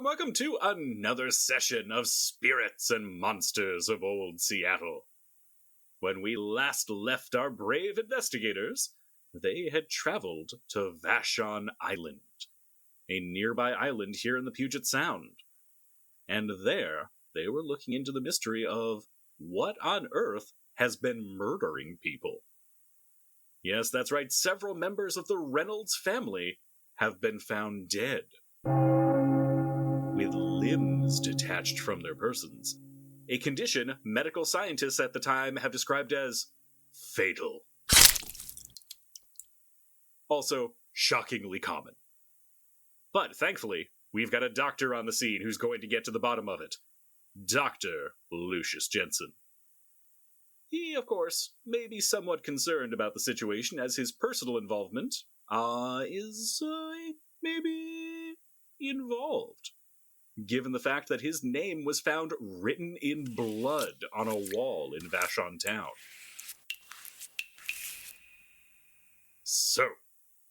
welcome to another session of Spirits and Monsters of Old Seattle. When we last left our brave investigators, they had traveled to Vashon Island, a nearby island here in the Puget Sound. And there, they were looking into the mystery of what on earth has been murdering people. Yes, that's right, several members of the Reynolds family have been found dead, with limbs detached from their persons, a condition medical scientists at the time have described as fatal. Also, shockingly common. But thankfully, we've got a doctor on the scene who's going to get to the bottom of it. Dr. Lucius Jensen. He, of course, may be somewhat concerned about the situation as his personal involvement is maybe involved, given the fact that his name was found written in blood on a wall in Vashon Town. So,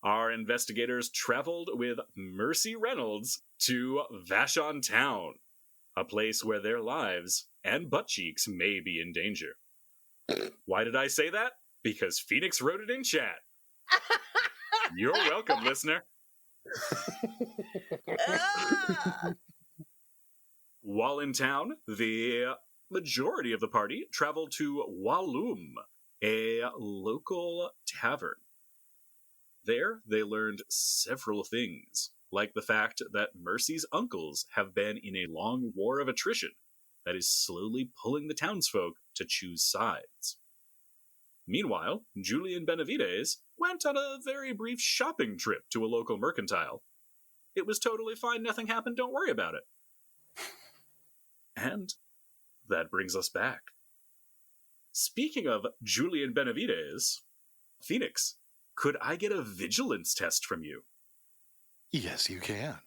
our investigators traveled with Mercy Reynolds to Vashon Town, a place where their lives and butt cheeks may be in danger. Why did I say that? Because Phoenix wrote it in chat. You're welcome, listener. While in town, the majority of the party traveled to Walloom, a local tavern. There, they learned several things, like the fact that Mercy's uncles have been in a long war of attrition that is slowly pulling the townsfolk to choose sides. Meanwhile, Julian Benavides went on a very brief shopping trip to a local mercantile. It was totally fine, nothing happened, don't worry about it. And that brings us back. Speaking of Julian Benavides, Phoenix, could I get a vigilance test from you? Yes, you can.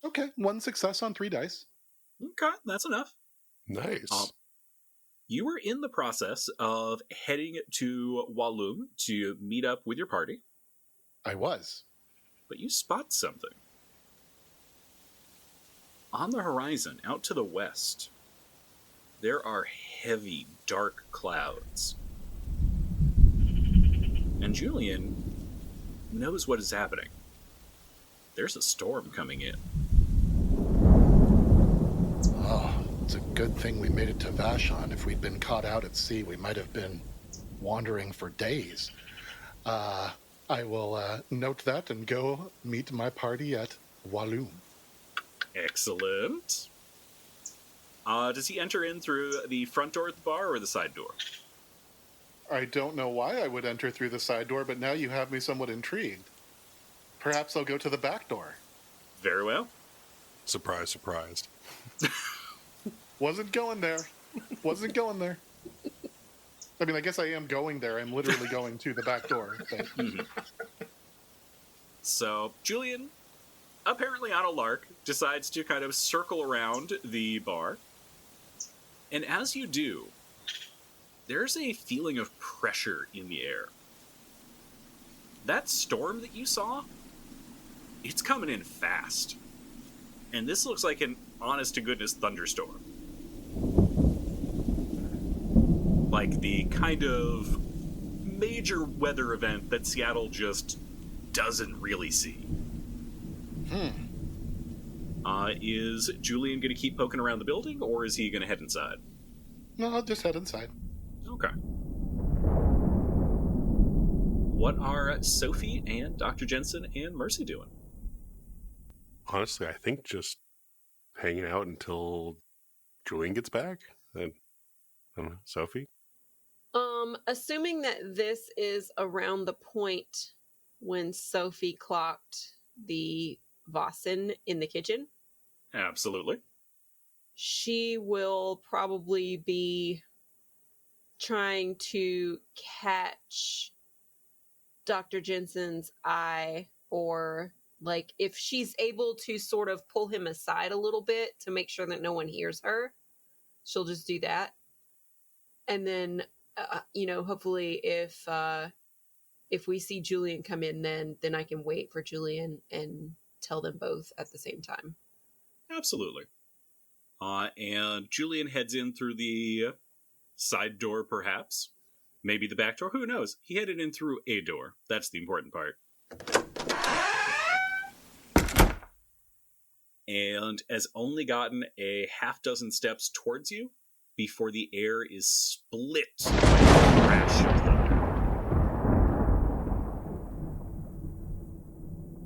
Okay, 1 success on 3 dice. Okay, that's enough. Nice. You were in the process of heading to Walloom to meet up with your party. I was. But you spot something. On the horizon, out to the west, there are heavy, dark clouds. And Julian knows what is happening. There's a storm coming in. Oh, it's a good thing we made it to Vashon. If we'd been caught out at sea, we might have been wandering for days. I will note that and go meet my party at Walloom. Excellent. Does he enter in through the front door at the bar or the side door? I don't know why I would enter through the side door, but now you have me somewhat intrigued. Perhaps I'll go to the back door. Very well. Surprise, surprise. Wasn't going there. I mean, I guess I am going there. I'm literally going to the back door. But... So, Julian, apparently on a lark, decides to kind of circle around the bar. And as you do, there's a feeling of pressure in the air. That storm that you saw, it's coming in fast. And this looks like an honest-to-goodness thunderstorm. Like the kind of major weather event that Seattle just doesn't really see. Is Julian going to keep poking around the building, or is he going to head inside? No, I'll just head inside. Okay. What are Sofie and Dr. Jensen and Mercy doing? Honestly, I think just hanging out until Julian gets back. I don't know, Sofie? Assuming that this is around the point when Sofie clocked the vaesen in the kitchen. Absolutely. She will probably be trying to catch Dr. Jensen's eye, or like if she's able to sort of pull him aside a little bit to make sure that no one hears her, she'll just do that. And then, hopefully if if we see Julian come in, then I can wait for Julian and tell them both at the same time. Absolutely. And Julian heads in through the side door, perhaps. Maybe the back door. Who knows? He headed in through a door. That's the important part. And has only gotten a half dozen steps towards you before the air is split by a crash of thunder.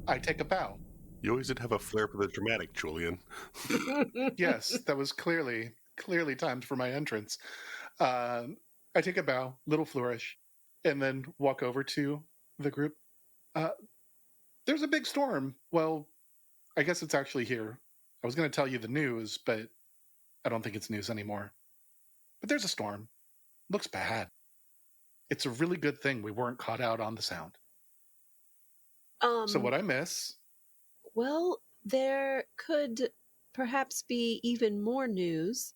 I take a bow. You always did have a flair for the dramatic, Julian. Yes, that was clearly timed for my entrance. I take a bow, little flourish, and then walk over to the group. There's a big storm. Well, I guess it's actually here. I was going to tell you the news, but I don't think it's news anymore. But there's a storm. Looks bad. It's a really good thing we weren't caught out on the sound. So what I miss? Well, there could perhaps be even more news.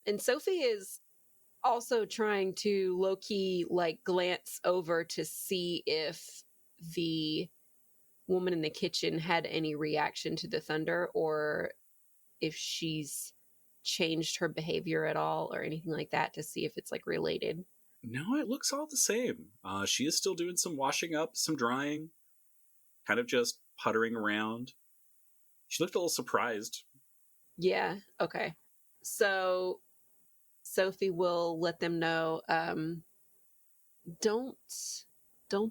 And Sofie is also trying to low-key, glance over to see if the woman in the kitchen had any reaction to the thunder, or if she's changed her behavior at all or anything like that, to see if it's related. No, it looks all the same. She is still doing some washing up, some drying, kind of just puttering around. She looked a little surprised. Yeah, okay. So Sofie will let them know, don't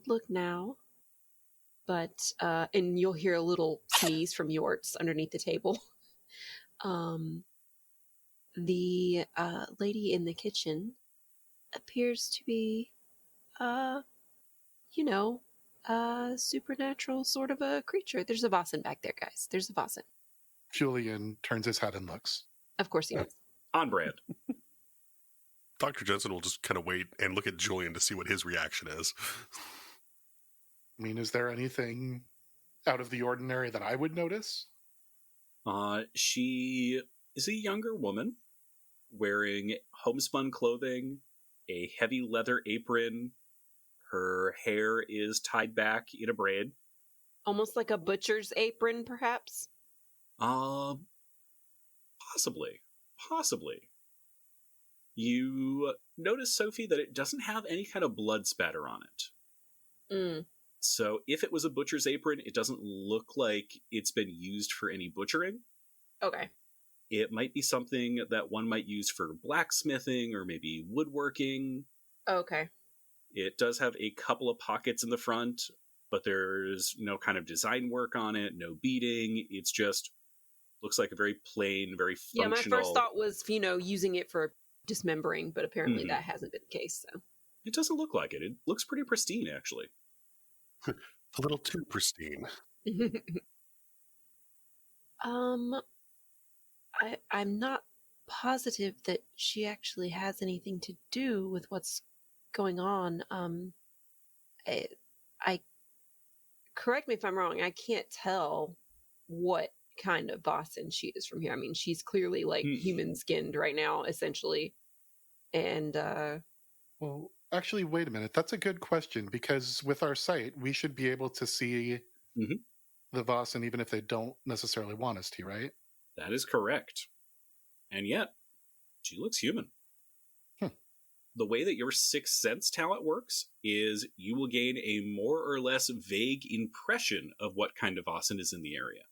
look now. But, and you'll hear a little sneeze from Yorts underneath the table. The lady in the kitchen appears to be, supernatural sort of a creature. There's a vaesen back there, guys. There's a vaesen. Julian turns his head and looks. Of course he does. On brand. Dr. Jensen will just kind of wait and look at Julian to see what his reaction is. I mean, is there anything out of the ordinary that I would notice? She is a younger woman wearing homespun clothing, a heavy leather apron. Her hair is tied back in a braid. Almost like a butcher's apron, perhaps? Possibly. You notice, Sofie, that it doesn't have any kind of blood spatter on it. Mm. So if it was a butcher's apron, it doesn't look like it's been used for any butchering. Okay. It might be something that one might use for blacksmithing or maybe woodworking. Okay. It does have a couple of pockets in the front, but there's no kind of design work on it, no beading. It's just looks like a very plain, very functional... Yeah, my first thought was, using it for dismembering, but apparently that hasn't been the case, so... It doesn't look like it. It looks pretty pristine, actually. A little too pristine. I'm not positive that she actually has anything to do with what's going on. I correct me if I'm wrong, I can't tell what kind of vaesen she is from here. I mean, she's clearly human skinned right now, essentially. And well, actually, wait a minute. That's a good question, because with our site, we should be able to see the vaesen even if they don't necessarily want us to, right? That is correct. And yet, she looks human. The way that your sixth sense talent works is you will gain a more or less vague impression of what kind of vaesen is in the area.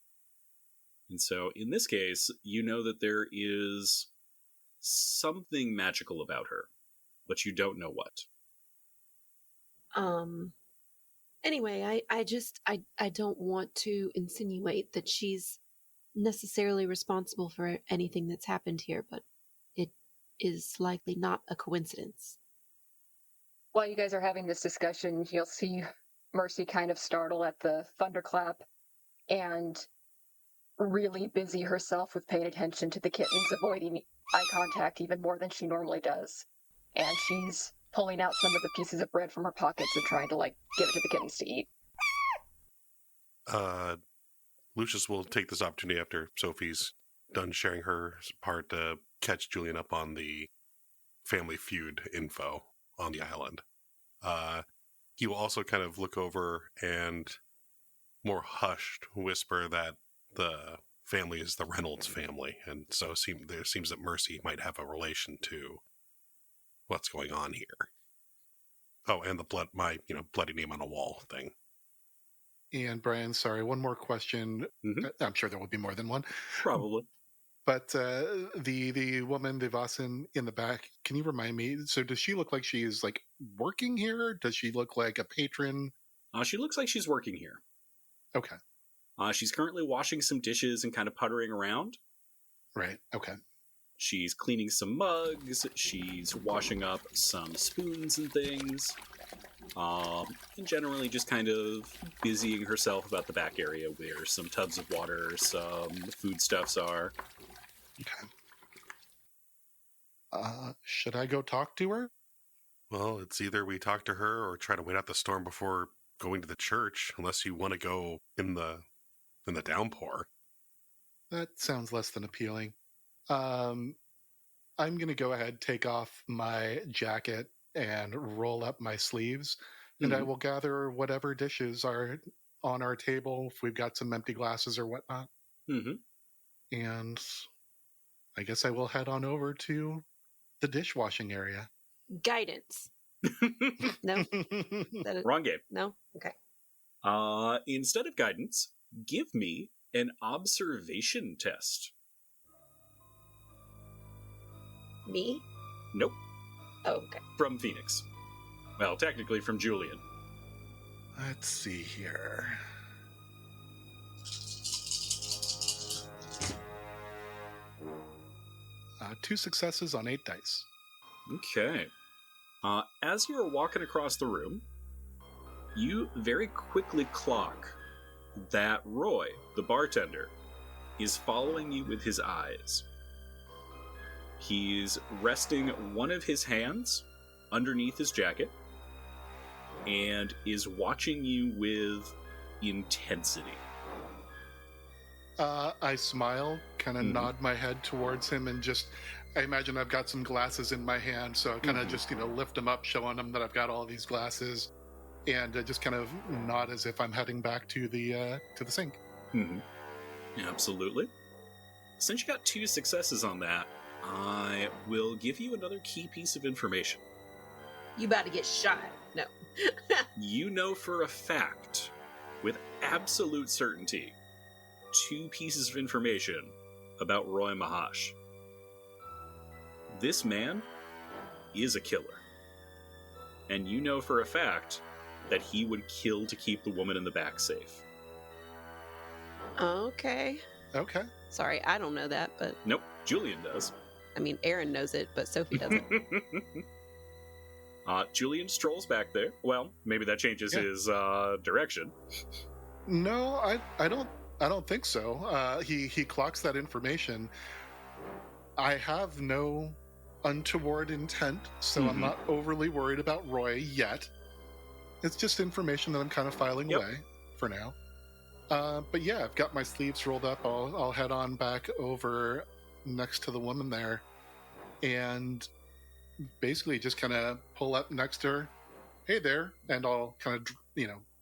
And so, in this case, you know that there is something magical about her, but you don't know what. Anyway, I don't want to insinuate that she's necessarily responsible for anything that's happened here, but it is likely not a coincidence. While you guys are having this discussion, you'll see Mercy kind of startle at the thunderclap and really busy herself with paying attention to the kittens, avoiding eye contact even more than she normally does. And she's pulling out some of the pieces of bread from her pockets and trying to, give it to the kittens to eat. Lucius will take this opportunity after Sophie's done sharing her part to catch Julian up on the Family Feud info on the island. he will also kind of look over and more hushed whisper that the family is the Reynolds family, and so there seems that Mercy might have a relation to what's going on here. Oh, and the bloody name on a wall thing. And Brian, sorry, one more question. Mhm. I'm sure there will be more than one. Probably. But the woman, the vaesen in the back, can you remind me? So does she look like she is like working here? Does she look like a patron? She looks like she's working here. Okay. She's currently washing some dishes and kind of puttering around. Right. Okay. She's cleaning some mugs. She's washing up some spoons and things. And generally just kind of busying herself about the back area where some tubs of water, some foodstuffs are. Okay. Should I go talk to her? Well, it's either we talk to her or try to wait out the storm before going to the church, unless you want to go in the downpour. That sounds less than appealing. I'm going to go ahead, take off my jacket and roll up my sleeves, and I will gather whatever dishes are on our table, if we've got some empty glasses or whatnot. Mm-hmm. And I guess I will head on over to the dishwashing area. Guidance. No? Wrong game. No? Okay. Instead of guidance, give me an observation test. Me? Nope. Oh, okay. From Phoenix. Well, technically from Julian. Let's see here. Two successes on 8 dice. Okay. As you're walking across the room, you very quickly clock that Roy, the bartender, is following you with his eyes. He's resting one of his hands underneath his jacket and is watching you with intensity. I smile, kind of nod my head towards him, and I imagine I've got some glasses in my hand, so I kind of just, lift them up, showing him that I've got all these glasses, and just kind of nod as if I'm heading back to the sink. Mm-hmm. Absolutely. Since you got 2 successes on that, I will give you another key piece of information. You about to get shot. No. You know for a fact, with absolute certainty, 2 pieces of information about Roy Mahash. This man is a killer. And you know for a fact that he would kill to keep the woman in the back safe. Okay. Okay. Sorry, I don't know that, but... Nope, Julian does. I mean, Aaron knows it, but Sofie doesn't. Julian strolls back there. Well, maybe that changes his direction. No, I don't think so. He clocks that information. I have no untoward intent, so I'm not overly worried about Roy yet. It's just information that I'm kind of filing away for now. But yeah, I've got my sleeves rolled up. I'll head on back over next to the woman there, and basically just kind of pull up next to her. Hey there, and I'll kind of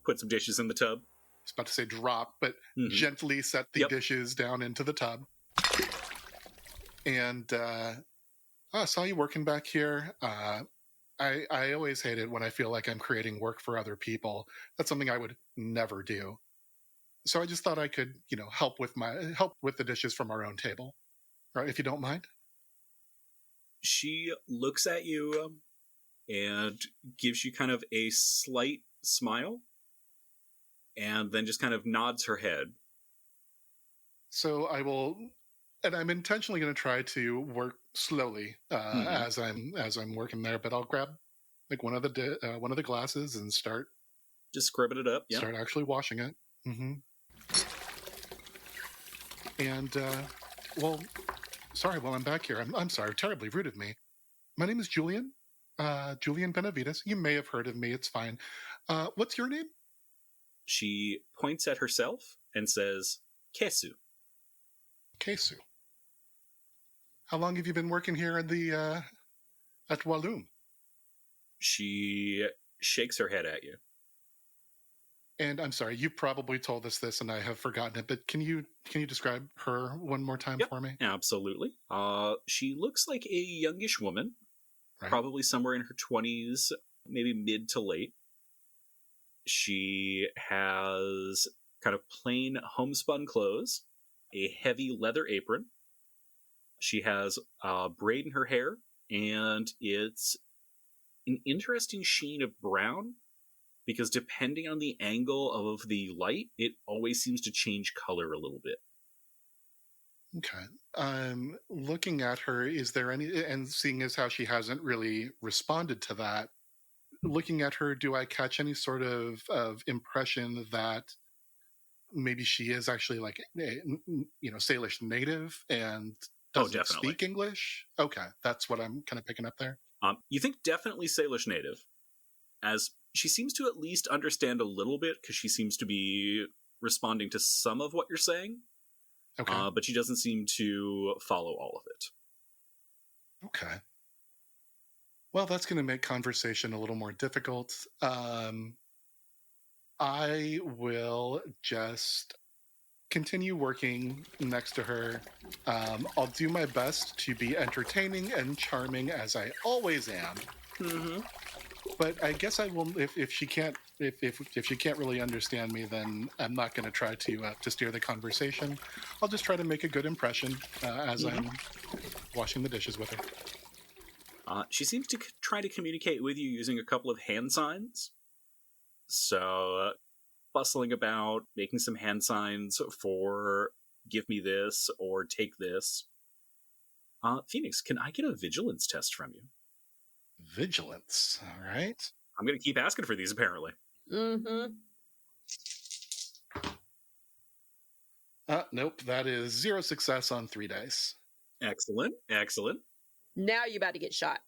put some dishes in the tub. I was about to say drop, but gently set the dishes down into the tub. And I saw you working back here. I always hate it when I feel like I'm creating work for other people. That's something I would never do. So I just thought I could, help with the dishes from our own table, right? If you don't mind. She looks at you and gives you kind of a slight smile, and then just kind of nods her head. So I will, and I'm intentionally going to try to work slowly as I'm working there. But I'll grab like one of the glasses and start just scrubbing it up. Yeah. Start actually washing it. And sorry, while I'm back here, I'm sorry, terribly rude of me. My name is Julian. Julian Benavides. You may have heard of me. It's fine. What's your name? She points at herself and says, Kesu. Kesu. How long have you been working here at Walloon? She shakes her head at you. And I'm sorry, you probably told us this and I have forgotten it, but can you describe her one more time Yep, for me? absolutely. She looks like a youngish woman, Right. probably somewhere in her 20s, maybe mid to late. She has kind of plain homespun clothes, a heavy leather apron. She has a braid in her hair, and it's an interesting sheen of brown, because depending on the angle of the light, it always seems to change color a little bit. Okay. Looking at her, is there any, and seeing as how she hasn't really responded to that, looking at her, do I catch any sort of impression that maybe she is actually like, Salish native and doesn't definitely. speak English? Okay, that's what I'm kind of picking up there. You think definitely Salish native, as she seems to at least understand a little bit, because she seems to be responding to some of what you're saying. Okay. But she doesn't seem to follow all of it. Okay. Well, that's going to make conversation a little more difficult. I will just continue working next to her. I'll do my best to be entertaining and charming, as I always am. Mm-hmm. But I guess I will. If she can't, if she can't really understand me, then I'm not going to try to steer the conversation. I'll just try to make a good impression as I'm washing the dishes with her. She seems to try to communicate with you using a couple of hand signs. So, bustling about, making some hand signs for "give me this" or "take this." Phoenix, can I get a vigilance test from you? Vigilance. All right. I'm going to keep asking for these, apparently. Mm-hmm. Nope. That is 0 success on 3 dice. Excellent. Now you're about to get shot.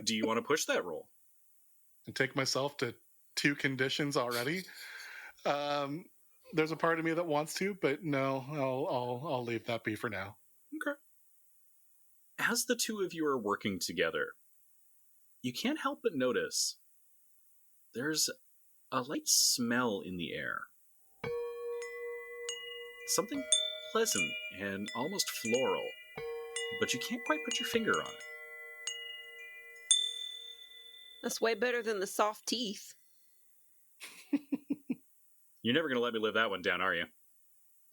Do you want to push that roll? And take myself to 2 conditions already. There's a part of me that wants to, but no, I'll leave that be for now. Okay. As the two of you are working together, you can't help but notice there's a light smell in the air. Something pleasant and almost floral, but you can't quite put your finger on it. That's way better than the soft teeth. You're never going to let me live that one down, are you?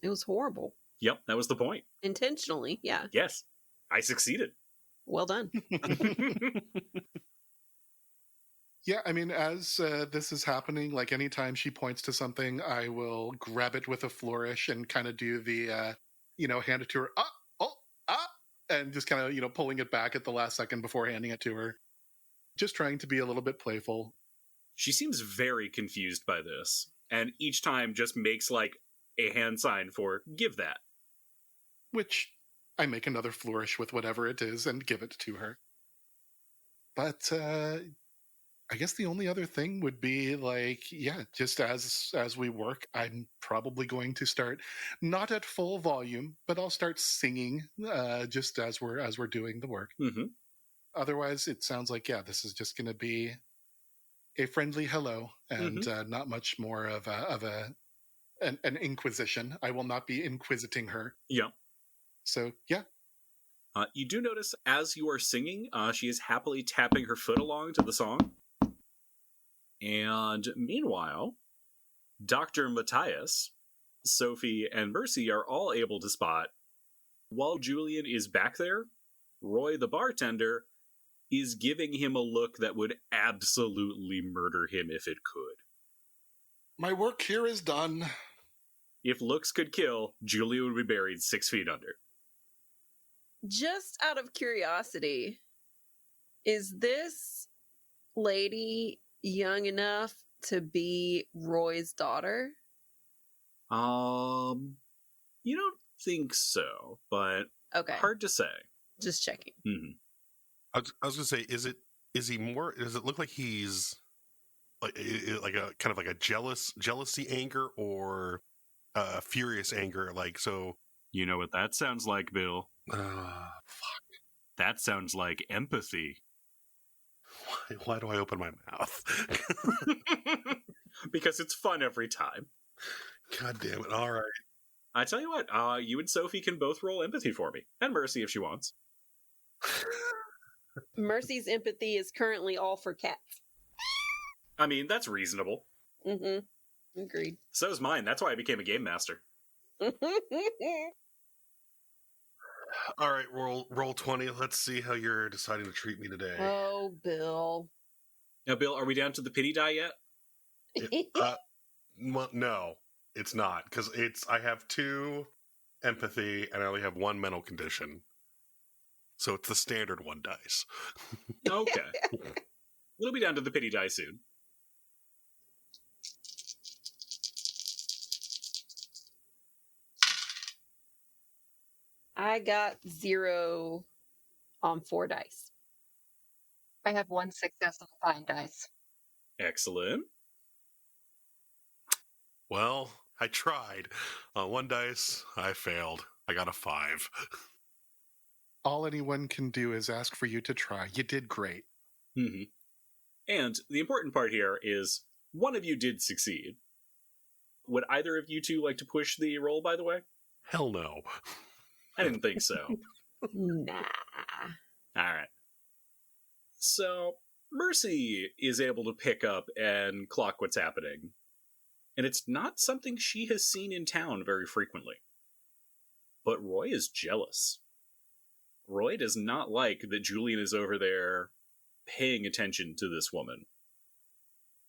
It was horrible. Yep, that was the point. Intentionally, yeah. Yes, I succeeded. Well done. Yeah, I mean, as this is happening, like anytime she points to something, I will grab it with a flourish and kind of do the, hand it to her, and just kind of, pulling it back at the last second before handing it to her. Just trying to be a little bit playful. She seems very confused by this, and each time just makes like a hand sign for "give that." Which I make another flourish with whatever it is and give it to her. But I guess the only other thing would be just as we work, I'm probably going to start, not at full volume, but I'll start singing just as we're doing the work. Mm-hmm. Otherwise, it sounds like, this is just going to be a friendly hello and not much more of an inquisition. I will not be inquisiting her. Yeah. So, yeah. You do notice as you are singing, she is happily tapping her foot along to the song. And meanwhile, Dr. Matthias, Sofie, and Mercy are all able to spot, while Julian is back there, Roy the bartender is giving him a look that would absolutely murder him if it could. My work here is done. If looks could kill, Julian would be buried 6 feet under. Just out of curiosity, is this lady young enough to be Roy's daughter? You don't think so, but Okay. hard to say. Just checking. Mm-hmm. I was gonna say, does it look like he's like a kind of like a jealousy anger or furious anger, like, so? You know what that sounds like, Bill? Fuck. That sounds like empathy. Why do I open my mouth? because it's fun every time. God damn it. All right. I tell you what, you and Sofie can both roll empathy for me. And Mercy if she wants. Mercy's empathy is currently all for cats. I mean, that's reasonable. Mm-hmm. Agreed. So's mine. That's why I became a game master. All right, roll 20. Let's see how you're deciding to treat me today. Oh, Bill. Now, Bill, are we down to the pity die yet? No, it's not, because I have 2 empathy and I only have 1 mental condition. So it's the standard 1 dice. Okay. We'll be down to the pity die soon. I got 0 on 4 dice. I have 1 success on 5 dice. Excellent. Well, I tried. On 1 dice, I failed. I got a 5. All anyone can do is ask for you to try. You did great. Mm-hmm. And the important part here is one of you did succeed. Would either of you two like to push the roll, by the way? Hell no. I didn't think so. Nah. All right. So, Mercy is able to pick up and clock what's happening. And it's not something she has seen in town very frequently. But Roy is jealous. Roy does not like that Julian is over there paying attention to this woman.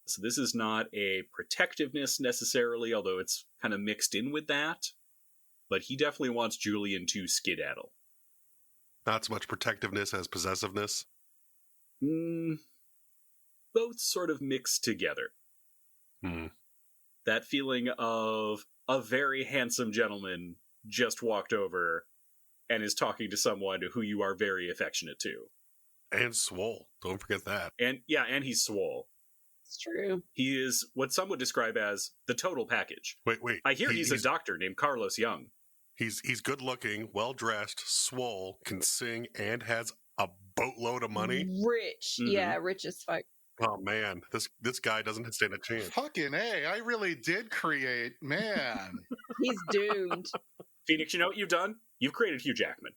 So this is not a protectiveness necessarily, although it's kind of mixed in with that. But he definitely wants Julian to skedaddle. Not so much protectiveness as possessiveness. Both sort of mixed together. That feeling of a very handsome gentleman just walked over and is talking to someone who you are very affectionate to. And swole. Don't forget that. And he's swole. It's true. He is what some would describe as the total package. Wait. I hear he's a doctor named Carlos Young. He's good looking, well dressed, swole, can sing, and has a boatload of money. Rich. Mm-hmm. Yeah, rich as fuck. Oh man, this guy doesn't stand a chance. Fucking A, I really did create, man. He's doomed. Phoenix, you know what you've done? You've created Hugh Jackman.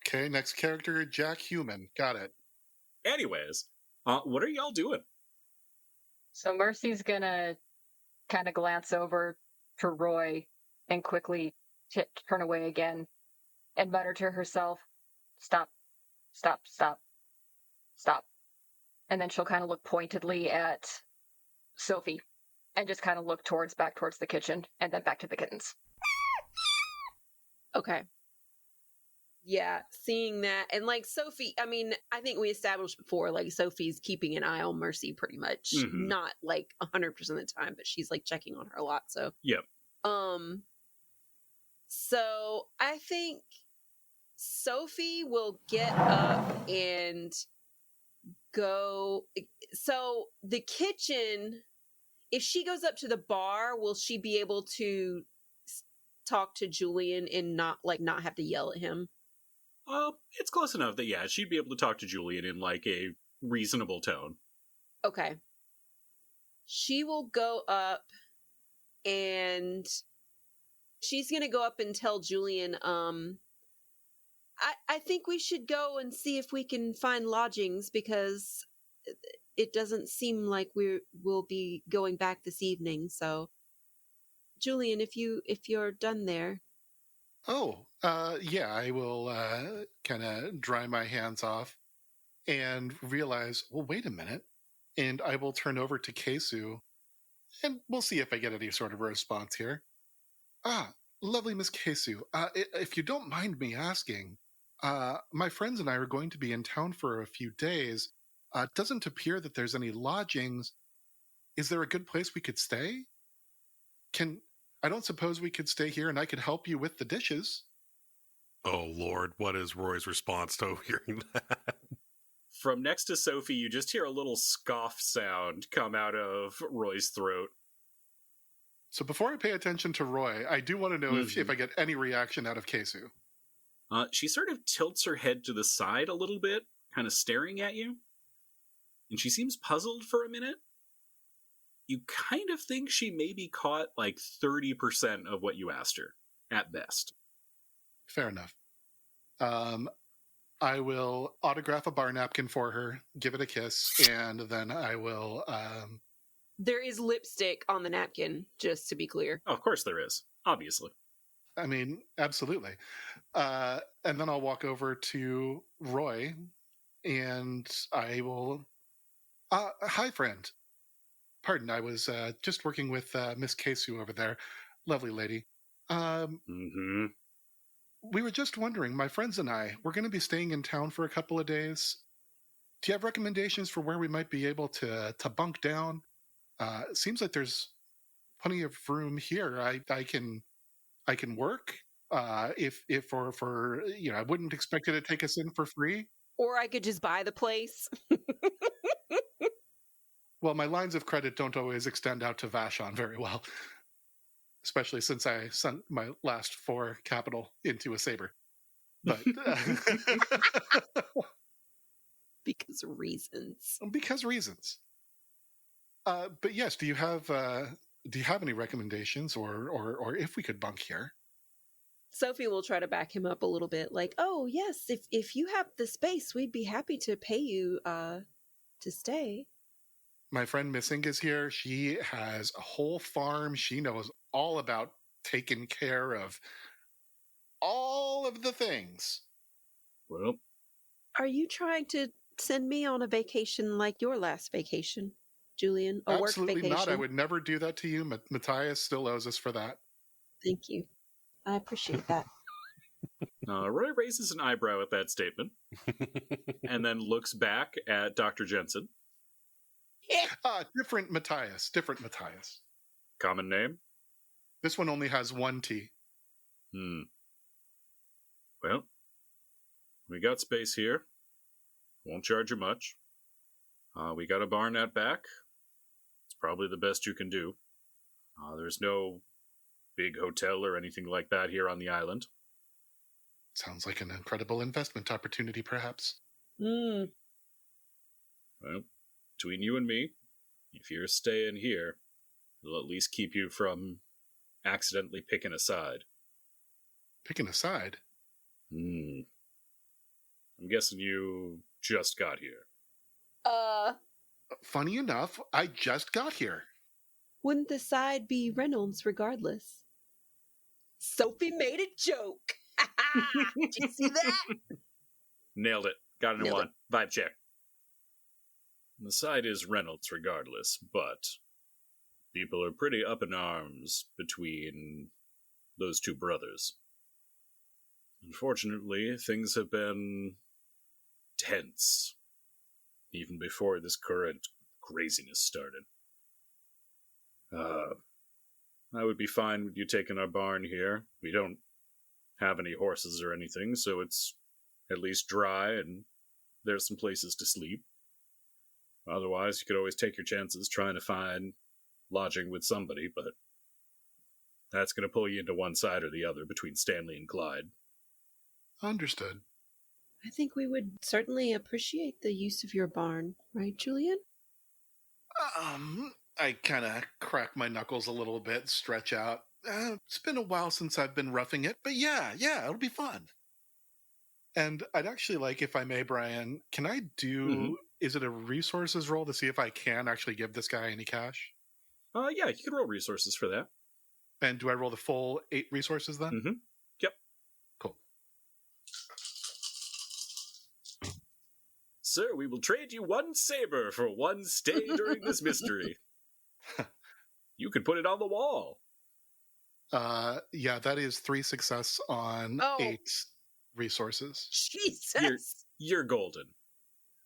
Okay, next character, Jack Human. Got it. Anyways, what are y'all doing? So Mercy's gonna kind of glance over to Roy and quickly turn away again and mutter to herself, "Stop, stop, stop, stop." And then she'll kind of look pointedly at Sofie and just kind of look back towards the kitchen and then back to the kittens. Okay. Yeah, seeing that. And like Sofie, I mean, I think we established before, like Sophie's keeping an eye on Mercy pretty much. Mm-hmm. Not like 100% of the time, but she's like checking on her a lot. So, Yep. So I think Sofie will get up and go. So the kitchen, if she goes up to the bar, will she be able to talk to Julian and not have to yell at him? It's close enough that, yeah, she'd be able to talk to Julian in, like, a reasonable tone. Okay. She will go up and she's going to go up and tell Julian, I think we should go and see if we can find lodgings because it doesn't seem like we'll be going back this evening. So, Julian, if you're done there. Oh, yeah, I will kind of dry my hands off and realize, well, wait a minute. And I will turn over to Kesu and we'll see if I get any sort of a response here. Ah, lovely Miss Kesu. If you don't mind me asking, my friends and I are going to be in town for a few days. It doesn't appear that there's any lodgings. Is there a good place we could stay? I don't suppose we could stay here and I could help you with the dishes. Oh, Lord, what is Roy's response to hearing that? From next to Sofie, you just hear a little scoff sound come out of Roy's throat. So before I pay attention to Roy, I do want to know if I get any reaction out of Kesu. She sort of tilts her head to the side a little bit, kind of staring at you. and she seems puzzled for a minute. You kind of think she maybe caught like 30% of what you asked her, at best. Fair enough. I will autograph a bar napkin for her, give it a kiss, and then I will... There is lipstick on the napkin, just to be clear. Oh, of course there is, obviously. I mean, absolutely. And then I'll walk over to Roy, and I will... hi, friend. Pardon, I was just working with Miss Kesu over there. Lovely lady. We were just wondering, my friends and I, we're going to be staying in town for a couple of days. Do you have recommendations for where we might be able to bunk down? It seems like there's plenty of room here. I can work. If for I wouldn't expect you to take us in for free. Or I could just buy the place. Well, my lines of credit don't always extend out to Vashon very well, especially since I sent my last 4 capital into a saber. But Because reasons. Because reasons. But yes, do you have any recommendations, or if we could bunk here? Sofie will try to back him up a little bit, like, oh yes, if you have the space, we'd be happy to pay you to stay. My friend Missing is here. She has a whole farm. She knows all about taking care of all of the things. Well, Are you trying to send me on a vacation like your last vacation, Julian? A work Absolutely vacation? not. I would never do that to you. Matthias still owes us for that. Thank you. I appreciate that. Roy raises an eyebrow at that statement and then looks back at Dr. Jensen. Different Matthias. Common name? This one only has 1 T. Well, we got space here. Won't charge you much. We got a barn out back. It's probably the best you can do. There's no big hotel or anything like that here on the island. Sounds like an incredible investment opportunity, perhaps. Well, between you and me, if you're staying here, it'll at least keep you from accidentally picking a side. Picking a side? I'm guessing you just got here. Funny enough, I just got here. Wouldn't the side be Reynolds regardless? Sofie made a joke. Did you see that? Nailed it. Got it in Nailed one. Vibe check. The side is Reynolds regardless, but people are pretty up in arms between those two brothers. Unfortunately, things have been tense even before this current craziness started. I would be fine with you taking our barn here. We don't have any horses or anything, so it's at least dry and there's some places to sleep. Otherwise, you could always take your chances trying to find lodging with somebody, but that's going to pull you into one side or the other between Stanley and Clyde. Understood. I think we would certainly appreciate the use of your barn, right, Julian? I kind of crack my knuckles a little bit, stretch out. It's been a while since I've been roughing it, but yeah, it'll be fun. And I'd actually like, if I may, Brian, can I do, is it a resources roll to see if I can actually give this guy any cash? Yeah, you can roll resources for that. And do I roll the full 8 resources then? Mm-hmm. Yep. Cool. Sir, we will trade you 1 saber for 1 stay during this mystery. You could put it on the wall. Yeah, that is 3 success on 8 resources. Jesus! You're golden.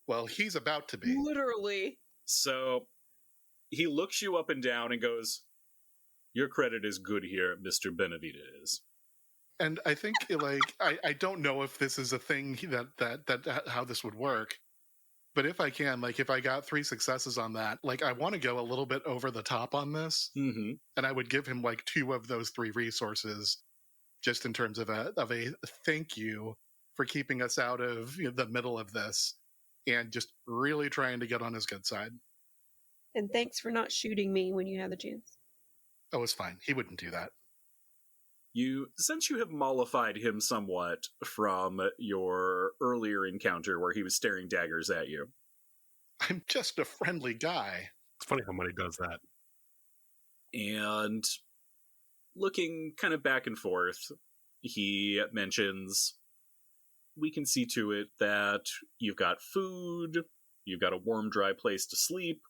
Well, he's about to be. Literally. So he looks you up and down and goes, your credit is good here, Mr. Benavidez. And I think, I don't know if this is a thing that how this would work, but if I can, if I got 3 successes on that, I want to go a little bit over the top on this, and I would give him 2 of those 3 resources, just in terms of a thank you for keeping us out of the middle of this. and just really trying to get on his good side. And thanks for not shooting me when you had the chance. Oh, it's fine. He wouldn't do that. Since you have mollified him somewhat from your earlier encounter where he was staring daggers at you. I'm just a friendly guy. It's funny how money does that. And looking kind of back and forth, he mentions, we can see to it that you've got food, you've got a warm, dry place to sleep,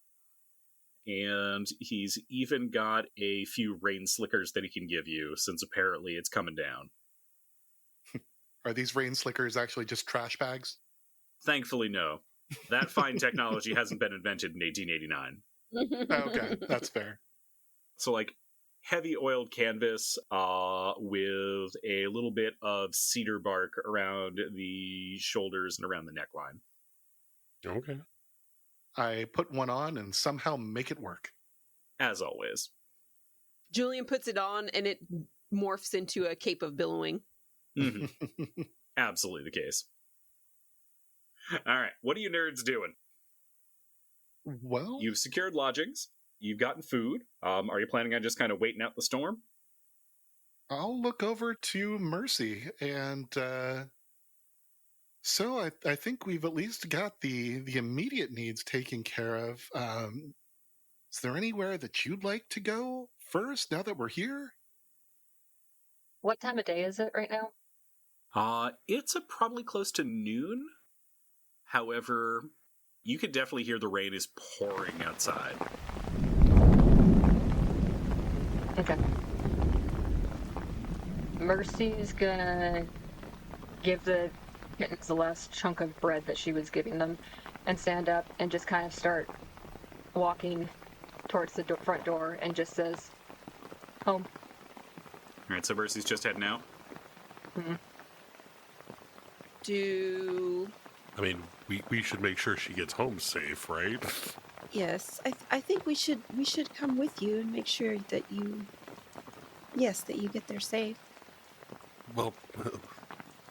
and he's even got a few rain slickers that he can give you, since apparently it's coming down. Are these rain slickers actually just trash bags? Thankfully, no. That fine technology hasn't been invented in 1889. Okay, that's fair. So, like, heavy oiled canvas with a little bit of cedar bark around the shoulders and around the neckline. Okay. I put one on and somehow make it work. As always. Julian puts it on and it morphs into a cape of billowing. Mm-hmm. Absolutely the case. All right, what are you nerds doing? Well, You've secured lodgings. You've gotten food. Are you planning on just kind of waiting out the storm? I'll look over to Mercy, and so I think we've at least got the immediate needs taken care of. Is there anywhere that you'd like to go first, now that we're here? What time of day is it right now? It's probably close to noon. However, you could definitely hear the rain is pouring outside. Okay. Mercy's gonna give the kittens the last chunk of bread that she was giving them and stand up and just kind of start walking towards the front door and just says, home. All right, so Mercy's just heading out. Mm-hmm. I mean, we should make sure she gets home safe, right? Yes, I think we should come with you and make sure that you get there safe. Well,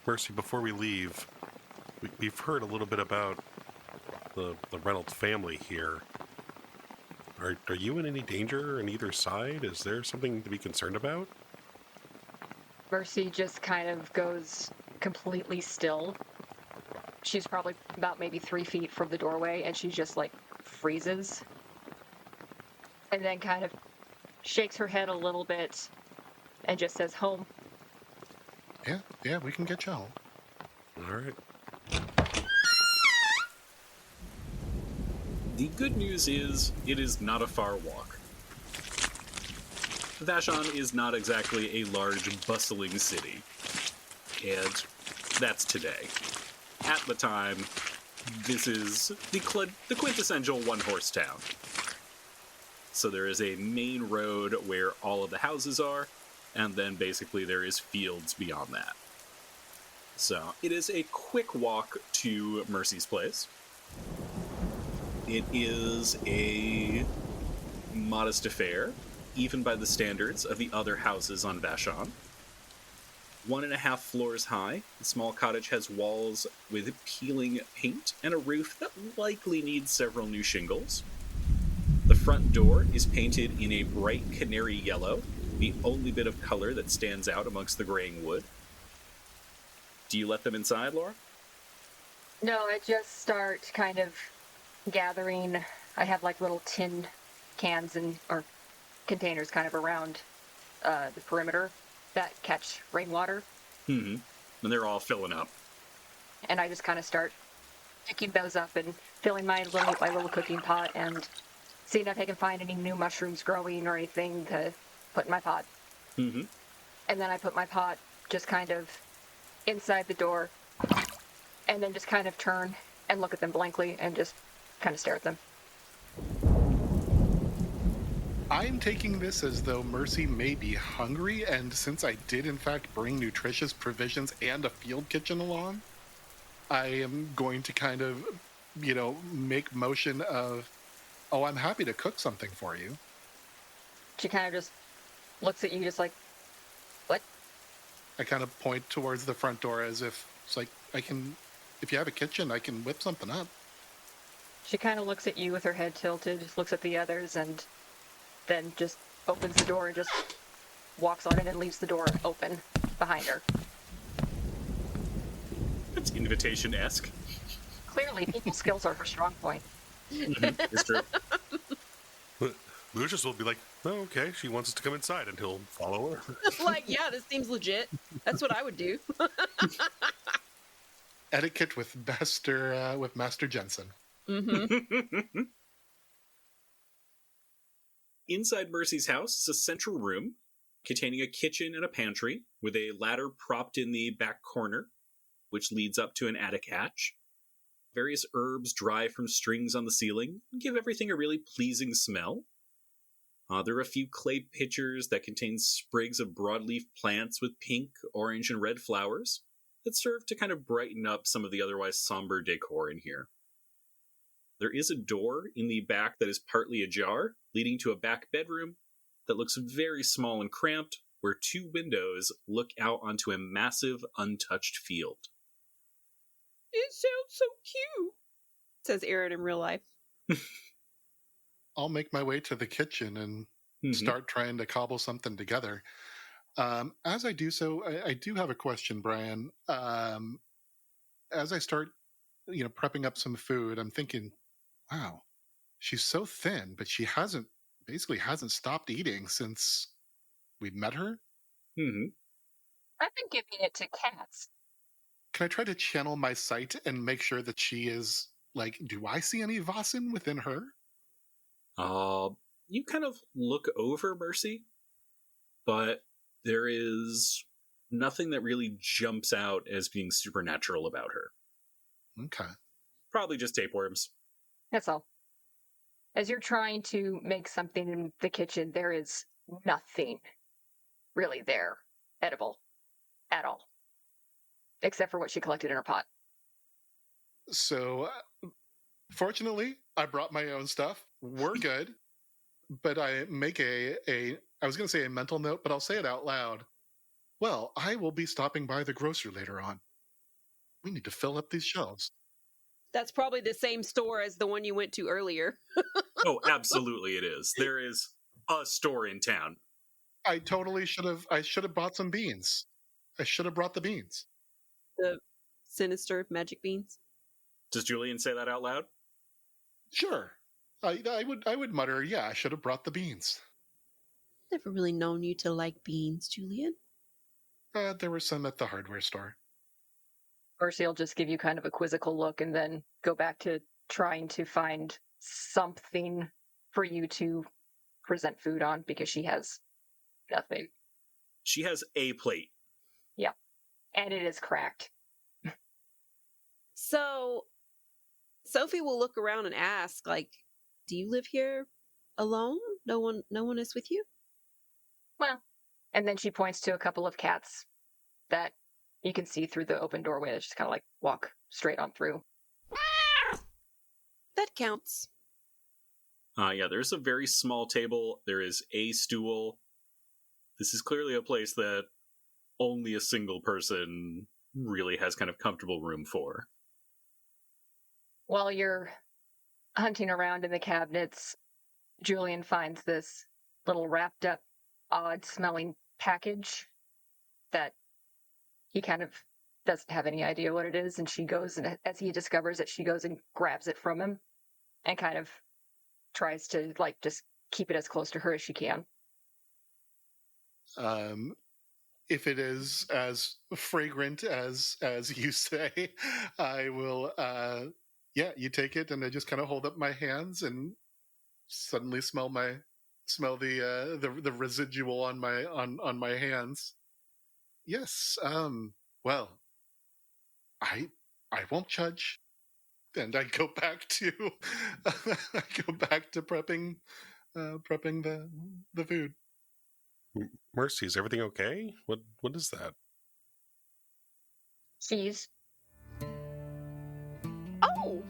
Mercy, before we leave, we've heard a little bit about the Reynolds family here. Are you in any danger on either side? Is there something to be concerned about? Mercy just kind of goes completely still. She's probably about maybe 3 feet from the doorway, and she just, like, freezes. And then kind of shakes her head a little bit and just says, home. Yeah, we can get you home. All right. The good news is, it is not a far walk. Vashon is not exactly a large, bustling city. And that's today. At the time, this is the quintessential one-horse town. So there is a main road where all of the houses are, and then basically there is fields beyond that. So it is a quick walk to Mercy's place. It is a modest affair, even by the standards of the other houses on Vashon. 1.5 floors high, the small cottage has walls with peeling paint and a roof that likely needs several new shingles. The front door is painted in a bright canary yellow, the only bit of color that stands out amongst the graying wood. Do you let them inside, Laura? No, I just start kind of gathering. I have like little tin cans or containers kind of around the perimeter that catch rainwater. Mm-hmm. And they're all filling up. And I just kind of start picking those up and filling my little cooking pot and seeing if I can find any new mushrooms growing or anything to put in my pot. Mm-hmm. And then I put my pot just kind of inside the door and then just kind of turn and look at them blankly and just kind of stare at them. I'm taking this as though Mercy may be hungry, and since I did in fact bring nutritious provisions and a field kitchen along, I am going to kind of, make motion of, oh, I'm happy to cook something for you. She kind of just looks at you just like, what? I kind of point towards the front door as if it's like, if you have a kitchen, I can whip something up. She kind of looks at you with her head tilted, just looks at the others, and then just opens the door and just walks on it and leaves the door open behind her. That's invitation-esque. Clearly, people skills are her strong point. It's true. Lucius will be like, oh, okay, she wants us to come inside, and he'll follow her. Like, yeah, this seems legit. That's what I would do. Etiquette with Master Jensen. Mm-hmm. Inside Mercy's house is a central room containing a kitchen and a pantry with a ladder propped in the back corner, which leads up to an attic hatch. Various herbs dry from strings on the ceiling and give everything a really pleasing smell. There are a few clay pitchers that contain sprigs of broadleaf plants with pink, orange, and red flowers that serve to kind of brighten up some of the otherwise somber decor in here. There is a door in the back that is partly ajar, leading to a back bedroom that looks very small and cramped, where two windows look out onto a massive, untouched field. It sounds so cute, says Aaron in real life. I'll make my way to the kitchen and start trying to cobble something together. As I do so, I do have a question, Brian. As I start, prepping up some food, I'm thinking, wow, she's so thin, but she basically hasn't stopped eating since we met her. Mm-hmm. I've been giving it to cats. Can I try to channel my sight and make sure that she is, do I see any vaesen within her? You kind of look over Mercy, but there is nothing that really jumps out as being supernatural about her. Okay. Probably just tapeworms. That's all. As you're trying to make something in the kitchen, there is nothing really there edible at all, except for what she collected in her pot. So, fortunately, I brought my own stuff. We're good. But I make I was going to say a mental note, but I'll say it out loud. Well, I will be stopping by the grocery later on. We need to fill up these shelves. That's probably the same store as the one you went to earlier. Oh, absolutely it is. There is a store in town. I totally should have bought some beans. I should have brought the beans. The sinister magic beans. Does Julian say that out loud? Sure. I would mutter, yeah, I should have brought the beans. Never really known you to like beans, Julian. There were some at the hardware store. Mercy will just give you kind of a quizzical look and then go back to trying to find something for you to present food on because she has nothing. She has a plate. Yeah. And it is cracked. So, Sofie will look around and ask, do you live here alone? No one is with you? Well, and then she points to a couple of cats that you can see through the open doorway. They just kind of walk straight on through. That counts. Yeah, there's a very small table. There is a stool. This is clearly a place that only a single person really has kind of comfortable room for. While you're hunting around in the cabinets, Julian finds this little wrapped up, odd-smelling package that he kind of doesn't have any idea what it is, and she goes, and as he discovers it, she goes and grabs it from him and kind of tries to, just keep it as close to her as she can. If it is as fragrant as you say, I will, you take it, and I just kind of hold up my hands and suddenly smell the residual on my hands. Yes. Well, I won't judge, and I go back to prepping the food. Mercy, is everything okay? What is that? Cheese. Oh!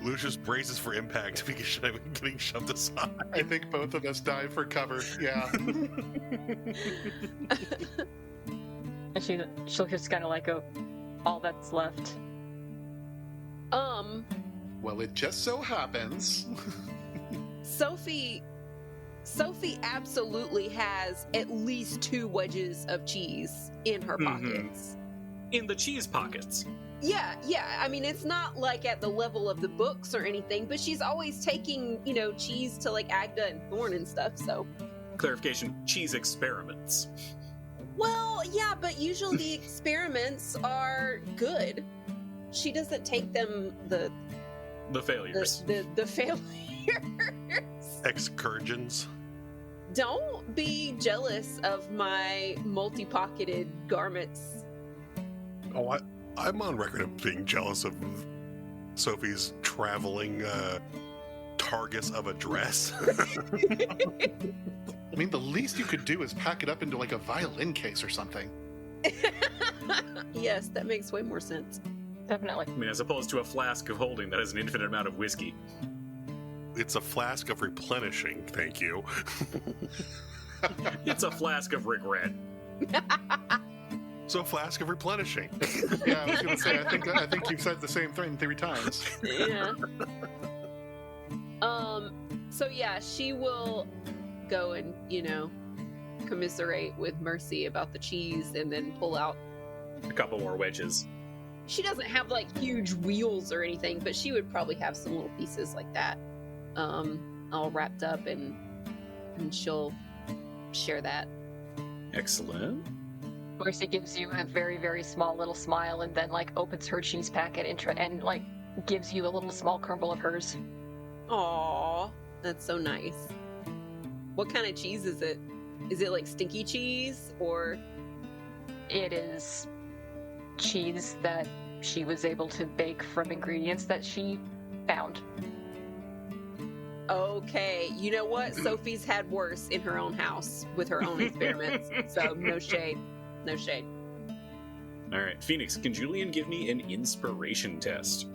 Lucius braces for impact because I'm getting shoved aside. I think both of us dive for cover. Yeah. And she'll just kind of go, all that's left. Well, it just so happens. Sofie absolutely has at least 2 wedges of cheese in her pockets. In the cheese pockets. Yeah. I mean, it's not like at the level of the books or anything, but she's always taking, cheese to like Agda and Thorn and stuff, so. Clarification, cheese experiments. Well, yeah, but usually the experiments are good. She doesn't take them the failures. The failures. Excursions. Don't be jealous of my multi-pocketed garments. Oh, I'm on record of being jealous of Sophie's traveling targus of a dress. I mean, the least you could do is pack it up into like a violin case or something. Yes, that makes way more sense. Definitely. I mean, as opposed to a flask of holding that has an infinite amount of whiskey. It's a flask of replenishing, thank you. It's a flask of regret. So a flask of replenishing. Yeah, I was going to say, I think you've said the same thing 3 times. Yeah. So yeah, she will go and, commiserate with Mercy about the cheese and then pull out A couple more wedges. She doesn't have like huge wheels or anything, but she would probably have some little pieces like that, all wrapped up, and she'll share that. Excellent. Mercy gives you a very, very small little smile and then like opens her cheese packet and like gives you a little small crumble of hers. Aww, that's so nice. What kind of cheese is it? Is it like stinky cheese or? It is cheese that she was able to bake from ingredients that she found. Okay, you know what? Sophie's had worse in her own house with her own experiments, so no shade. No shade. All right, Phoenix, can Julian give me an inspiration test?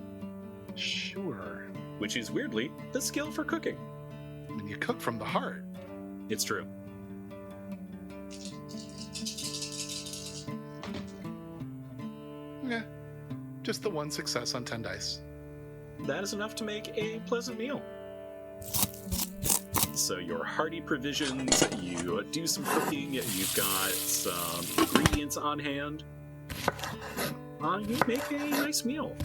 Sure. Which is weirdly the skill for cooking. I mean, you cook from the heart. It's true. Yeah, just the 1 success on 10 dice. That is enough to make a pleasant meal. So your hearty provisions, you do some cooking, you've got some ingredients on hand. You make a nice meal.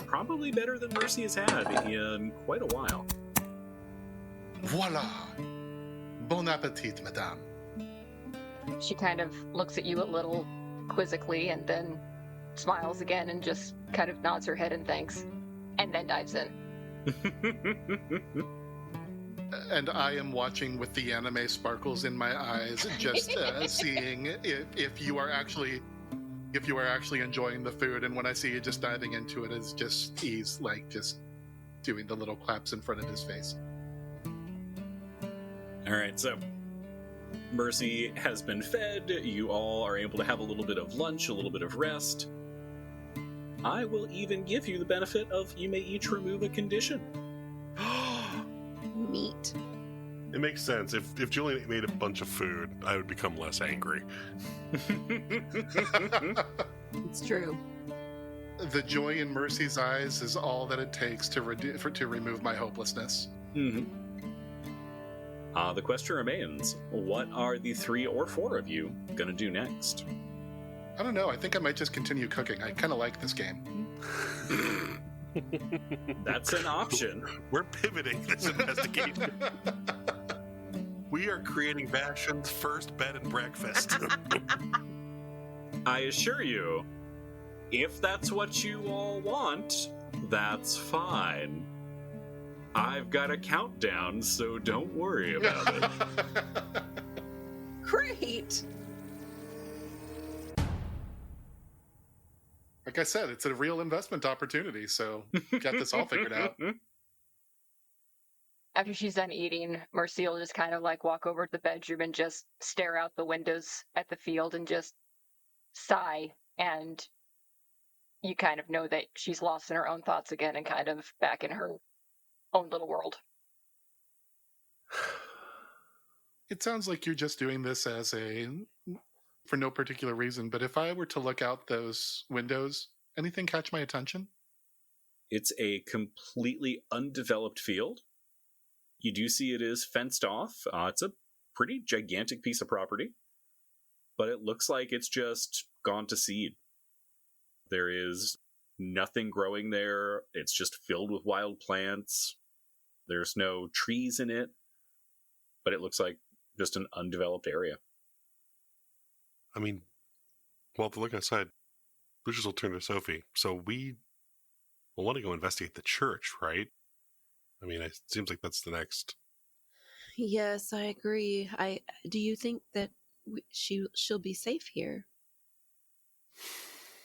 Probably better than Mercy has had in quite a while. Voila! Bon appetit, madame. She kind of looks at you a little quizzically and then smiles again and just kind of nods her head and thanks, and then dives in. And I am watching with the anime sparkles in my eyes, just seeing if you are actually enjoying the food. And when I see you just diving into it, it's just he's like just doing the little claps in front of his face. All right, so Mercy has been fed. You all are able to have a little bit of lunch, a little bit of rest. I will even give you the benefit of you may each remove a condition. Meat. It makes sense. If Julian made a bunch of food, I would become less angry. It's true. The joy in Mercy's eyes is all that it takes to remove my hopelessness. Mm-hmm. The question remains, what are the 3 or 4 of you gonna do next? I don't know. I think I might just continue cooking. I kind of like this game. That's an option. We're pivoting this investigation. We are creating Vashon's first bed and breakfast. I assure you, if that's what you all want, that's fine. I've got a countdown, so don't worry about it. Great. Like I said, it's a real investment opportunity, so got this all figured out. After she's done eating, Mercy will just kind of like walk over to the bedroom and just stare out the windows at the field and just sigh. And you kind of know that she's lost in her own thoughts again and kind of back in her own little world. It sounds like you're just doing this for no particular reason, but if I were to look out those windows, anything catch my attention? It's a completely undeveloped field. You do see it is fenced off. It's a pretty gigantic piece of property, but it looks like it's just gone to seed. There is nothing growing there. It's just filled with wild plants. There's no trees in it, but it looks like just an undeveloped area. I mean, while they're looking outside, Lucius will turn to Sofie. So we will want to go investigate the church, right? I mean, it seems like that's the next. Yes, I agree. Do you think that she'll be safe here?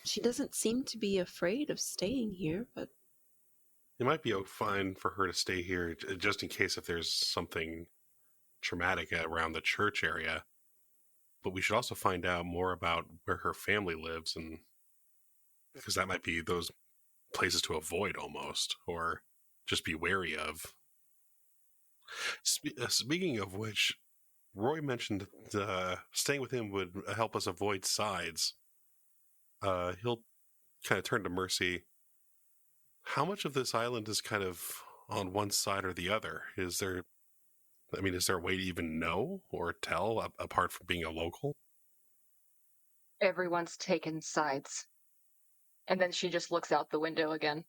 She doesn't seem to be afraid of staying here, but It might be fine for her to stay here just in case if there's something traumatic around the church area. But we should also find out more about where her family lives, and because that might be those places to avoid almost, or just be wary of. Speaking of which, Roy mentioned staying with him would help us avoid sides. He'll kind of turn to Mercy. How much of this island is kind of on one side or the other? Is there a way to even know or tell apart from being a local? Everyone's taken sides. And then she just looks out the window again.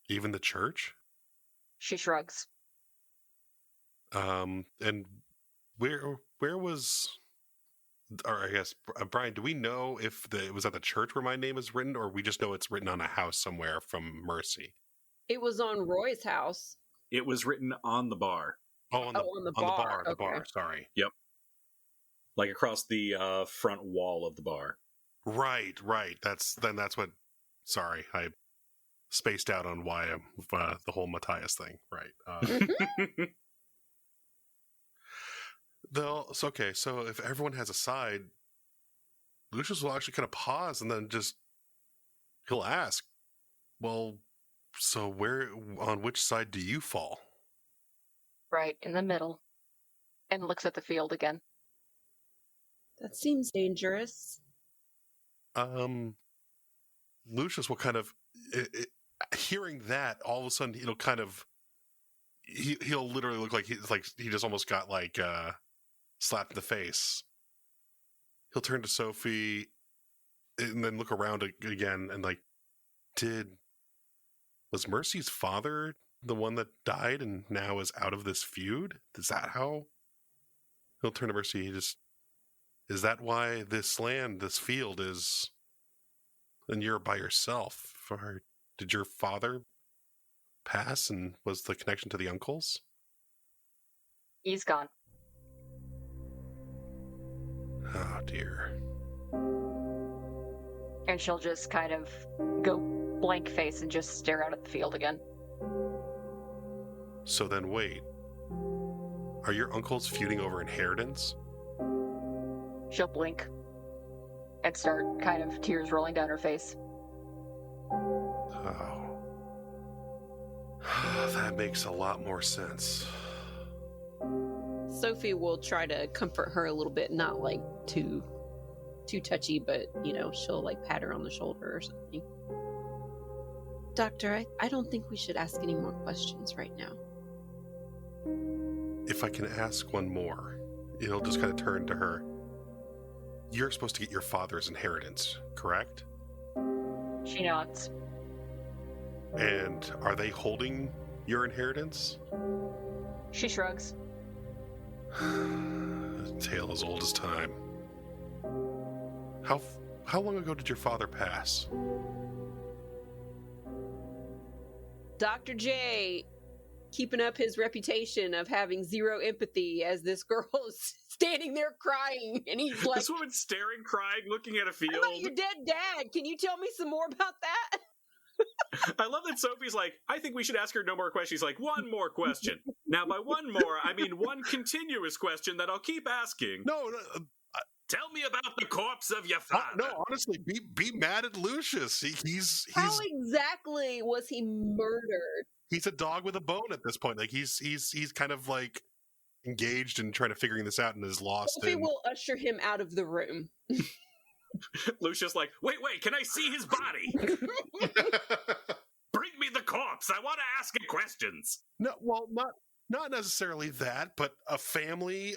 Even the church? She shrugs. And where was, or I guess, Brian, do we know if it was at the church where my name is written, or we just know it's written on a house somewhere from Mercy? It was on Roy's house. It was written on the bar. On the bar. The bar, sorry. Yep. Like across the front wall of the bar. Right. That's what, sorry, I spaced out on why the whole Matthias thing, right. So if everyone has a side, Lucius will actually kind of pause and then he'll ask, well, so on which side do you fall? Right in the middle. And looks at the field again. that seems dangerous. Lucius will kind of, hearing that, all of a sudden it'll kind of, he'll literally look like he just almost got slapped in the face. He'll turn to Sofie and then look around again and was Mercy's father the one that died and now is out of this feud? Is that how? He'll turn to Mercy. Is that why this land, this field is, and you're by yourself? Did your father pass and was the connection to the uncles? He's gone. Oh, dear. And she'll just kind of go blank face and just stare out at the field again. So then wait. Are your uncles feuding over inheritance? She'll blink and start kind of tears rolling down her face. Oh. That makes a lot more sense. Sofie will try to comfort her a little bit, not like too touchy, but she'll like pat her on the shoulder or something. Doctor, I don't think we should ask any more questions right now. If I can ask one more, it'll just kind of turn to her. You're supposed to get your father's inheritance, correct? She nods. And are they holding your inheritance? She shrugs. A tale as old as time. How long ago did your father pass? Dr. J keeping up his reputation of having zero empathy as this girl's standing there crying, and he's like, this woman's staring, crying, looking at a field. "What about your dead dad? Can you tell me some more about that?" I love that Sophie's like, I think we should ask her no more questions. She's like, one more question. Now, by one more, I mean one continuous question that I'll keep asking. No, tell me about the corpse of your father. No, honestly, be mad at Lucius. He's How exactly was he murdered? He's a dog with a bone at this point. Like he's kind of like engaged in trying to figuring this out and is lost. Sofie will usher him out of the room. Lucius like, wait, can I see his body? Bring me corpse. I want to ask it questions. No, well, not necessarily that, but a family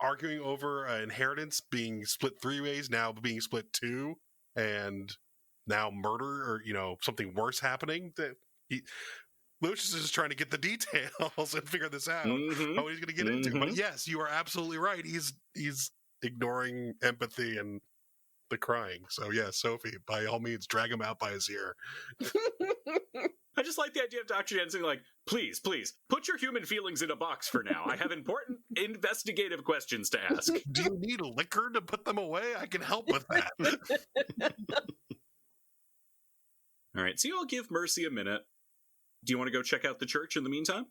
arguing over an inheritance being split 3 ways, now being split 2, and now murder or something worse happening. Lucius is just trying to get the details and figure this out. Mm-hmm. How he's going to get into. But yes, you are absolutely right. He's ignoring empathy and the crying. So yeah, Sofie, by all means, drag him out by his ear. I just like the idea of Dr. Jensen like, please, put your human feelings in a box for now. I have important investigative questions to ask. Do you need liquor to put them away? I can help with that. All right, so you all give Mercy a minute. Do you want to go check out the church in the meantime?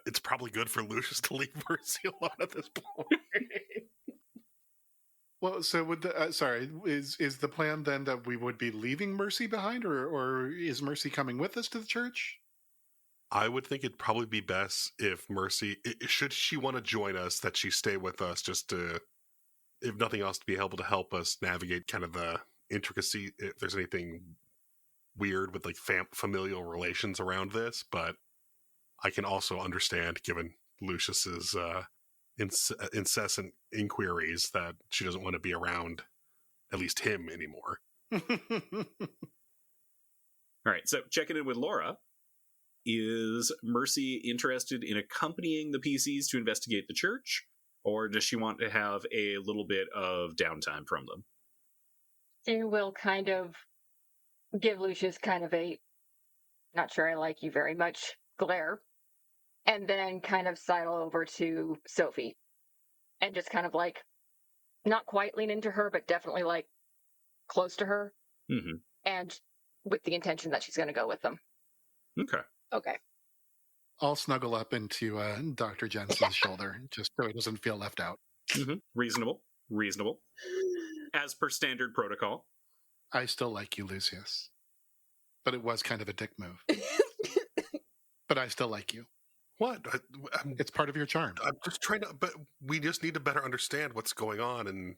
It's probably good for Lucius to leave Mercy alone at this point. Well, so would is the plan then that we would be leaving Mercy behind, or is Mercy coming with us to the church? I would think it'd probably be best if Mercy, should she want to join us, that she stay with us just to, if nothing else, to be able to help us navigate kind of the intricacy, if there's anything weird with like familial relations around this. But I can also understand, given Lucius's incessant inquiries, that she doesn't want to be around at least him anymore. All right, so checking in with Laura. Is Mercy interested in accompanying the PCs to investigate the church, or does she want to have a little bit of downtime from them? She will kind of give Lucius kind of a not sure I like you very much glare, and then kind of sidle over to Sofie and just kind of like not quite lean into her, but definitely like close to her, and with the intention that she's going to go with them. Okay. I'll snuggle up into Dr. Jensen's shoulder just so he doesn't feel left out. Reasonable. As per standard protocol. I still like you, Lucius. But it was kind of a dick move. But I still like you. What? It's part of your charm. I'm just trying to, but we just need to better understand what's going on, and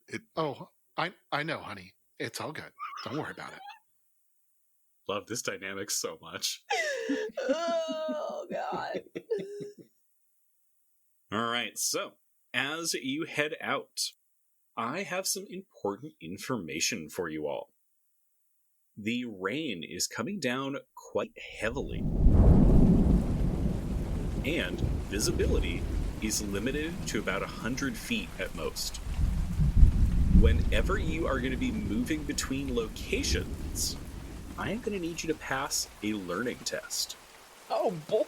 it... Oh, I know, honey. It's all good. Don't worry about it. Love this dynamic so much. Oh, God. All right, so as you head out, I have some important information for you all. The rain is coming down quite heavily, and visibility is limited to about 100 feet at most. Whenever you are going to be moving between locations, I am going to need you to pass a learning test. Oh, boy.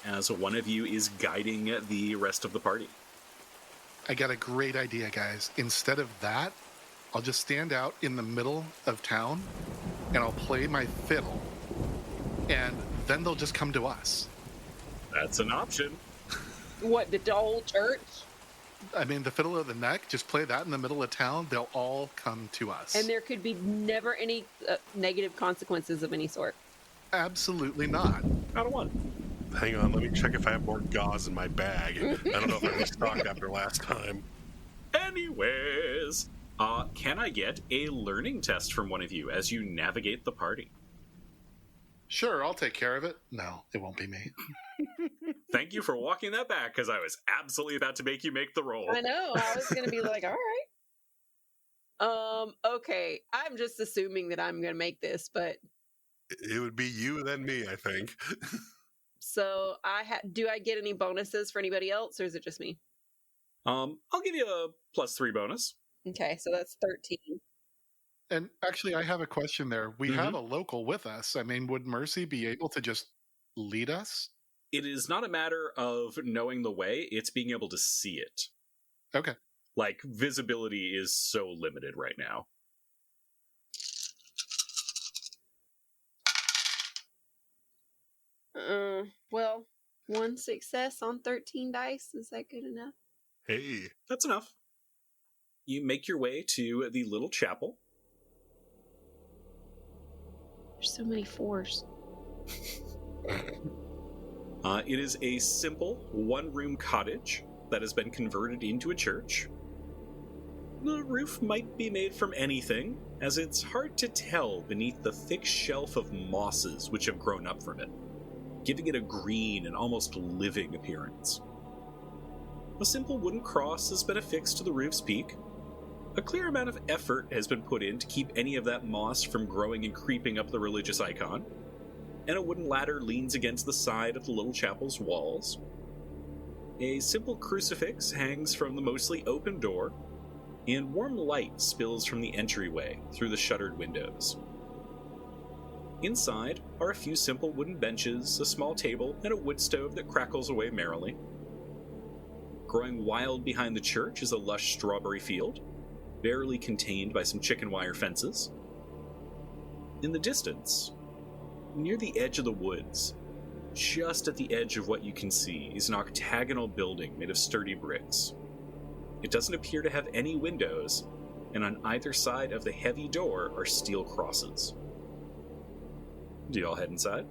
As one of you is guiding the rest of the party. I got a great idea, guys. Instead of that, I'll just stand out in the middle of town and I'll play my fiddle. And then they'll just come to us. That's an option. What, the whole church? I mean, the fiddle of the neck, just play that in the middle of town. They'll all come to us. And there could be never any negative consequences of any sort. Absolutely not. Out of one. Hang on, let me check if I have more gauze in my bag. I don't know if I restocked after last time. Anyways, can I get a learning test from one of you as you navigate the party? Sure, I'll take care of it. No, it won't be me. Thank you for walking that back, because I was absolutely about to make you make the roll. I know. I was going to be like, all right. Okay. I'm just assuming that I'm going to make this, but... It would be you then me, I think. So, do I get any bonuses for anybody else, or is it just me? I'll give you a +3 bonus. Okay, so that's 13. And actually, I have a question there. We have a local with us. I mean, would Mercy be able to just lead us? It is not a matter of knowing the way, it's being able to see it. Okay. Like, visibility is so limited right now. Well, 1 success on 13 dice. Is that good enough? Hey. That's enough. You make your way to the little chapel. There's so many 4s. It is a simple one-room cottage that has been converted into a church. the roof might be made from anything, as it's hard to tell beneath the thick shelf of mosses which have grown up from it, giving it a green and almost living appearance. A simple wooden cross has been affixed to the roof's peak. A clear amount of effort has been put in to keep any of that moss from growing and creeping up the religious icon, and a wooden ladder leans against the side of the little chapel's walls. A simple crucifix hangs from the mostly open door, and warm light spills from the entryway through the shuttered windows. Inside are a few simple wooden benches, a small table, and a wood stove that crackles away merrily. Growing wild behind the church is a lush strawberry field, barely contained by some chicken wire fences. In the distance, near the edge of the woods, just at the edge of what you can see, is an octagonal building made of sturdy bricks. It doesn't appear to have any windows, and on either side of the heavy door are steel crosses. Do y'all head inside?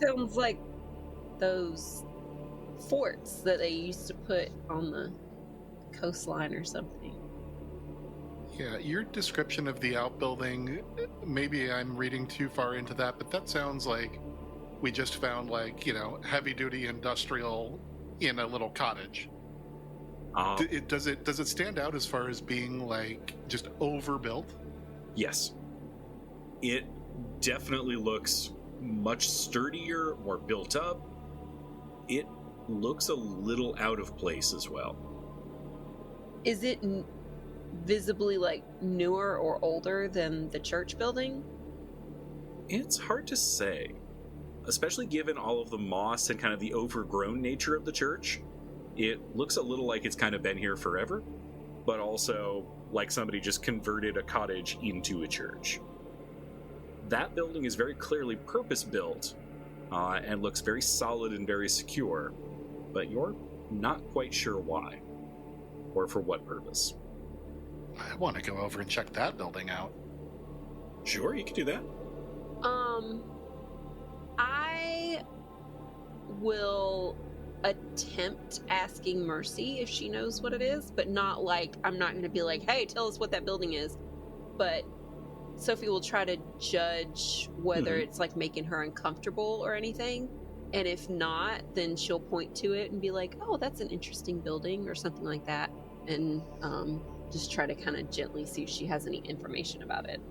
Sounds like those forts that they used to put on the coastline or something. Yeah, your description of the outbuilding, maybe I'm reading too far into that, but that sounds like we just found, like, heavy-duty industrial in a little cottage. Does it stand out as far as being, like, just overbuilt? Yes. It definitely looks much sturdier, more built up. It looks a little out of place as well. Is it visibly, like, newer or older than the church building? It's hard to say, especially given all of the moss and kind of the overgrown nature of the church. It looks a little like it's kind of been here forever, but also like somebody just converted a cottage into a church. That building is very clearly purpose-built and looks very solid and very secure, but you're not quite sure why or for what purpose. I want to go over and check that building out. Sure, you can do that. I will attempt asking Mercy if she knows what it is, but not like, I'm not going to be like, hey, tell us what that building is. But Sofie will try to judge whether it's like making her uncomfortable or anything. And if not, then she'll point to it and be like, oh, that's an interesting building or something like that. And just try to kind of gently see if she has any information about it.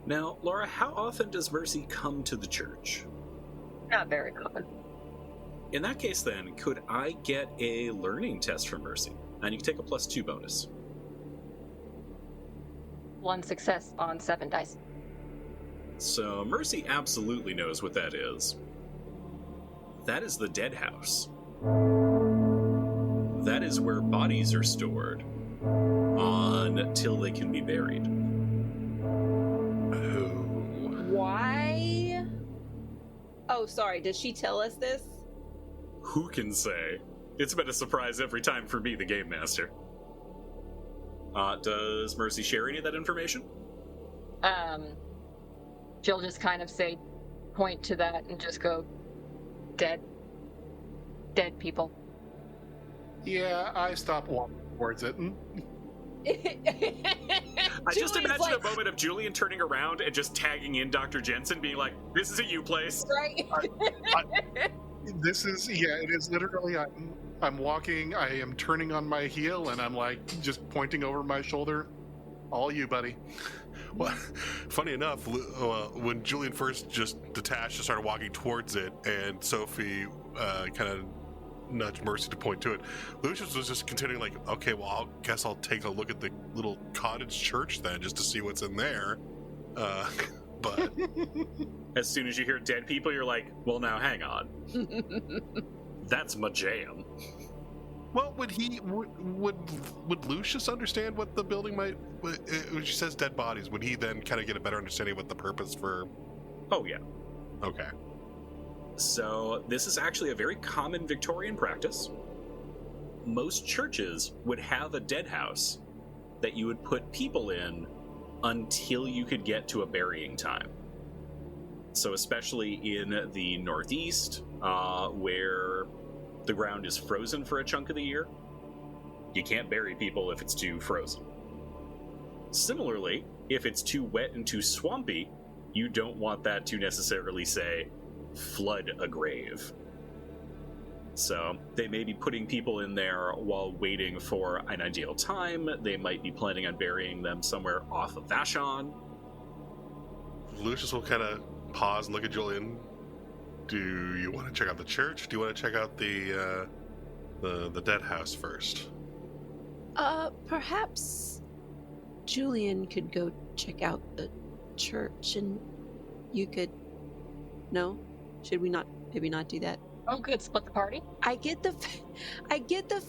Now, Laura, how often does Mercy come to the church? Not very common. In that case, then, could I get a learning test from Mercy? And you can take a +2 bonus. 1 success on 7 dice. So Mercy absolutely knows what that is. That is the dead house. That is where bodies are stored until they can be buried. Why? Oh, sorry. Did she tell us this? Who can say? It's been a surprise every time for me, the game master. Does Mercy share any of that information? She'll just kind of point to that and just go, dead people. Yeah, I stopped walking towards it. I just imagine a moment of Julian turning around and just tagging in Dr. Jensen, being like, this is a you place. Right. It is literally, I'm walking, I am turning on my heel, and I'm like, just pointing over my shoulder. All you, buddy. Well, funny enough, when Julian first just detached and started walking towards it, and Sofie kind of nudged Mercy to point to it, Lucius was just continuing like, okay, well, I guess I'll take a look at the little cottage church then, just to see what's in there. But as soon as you hear dead people, you're like, well, now hang on. That's my jam. Well, would Lucius understand what the building might? When she says dead bodies, would he then kind of get a better understanding of what the purpose for? Oh yeah. Okay. So this is actually a very common Victorian practice. Most churches would have a dead house that you would put people in until you could get to a burying time. So especially in the Northeast, where the ground is frozen for a chunk of the year, You can't bury people if it's too frozen. Similarly, if it's too wet and too swampy, you don't want that to necessarily say, flood a grave. So they may be putting people in there while waiting for an ideal time. They might be planning on burying them somewhere off of Vashon. Lucius will kind of pause and look at Julian. Do you want to check out the church? Do you want to check out the dead house first? Perhaps Julian could go check out the church, and you could... No? Should we not... maybe not do that? Oh, good. Split the party. I get the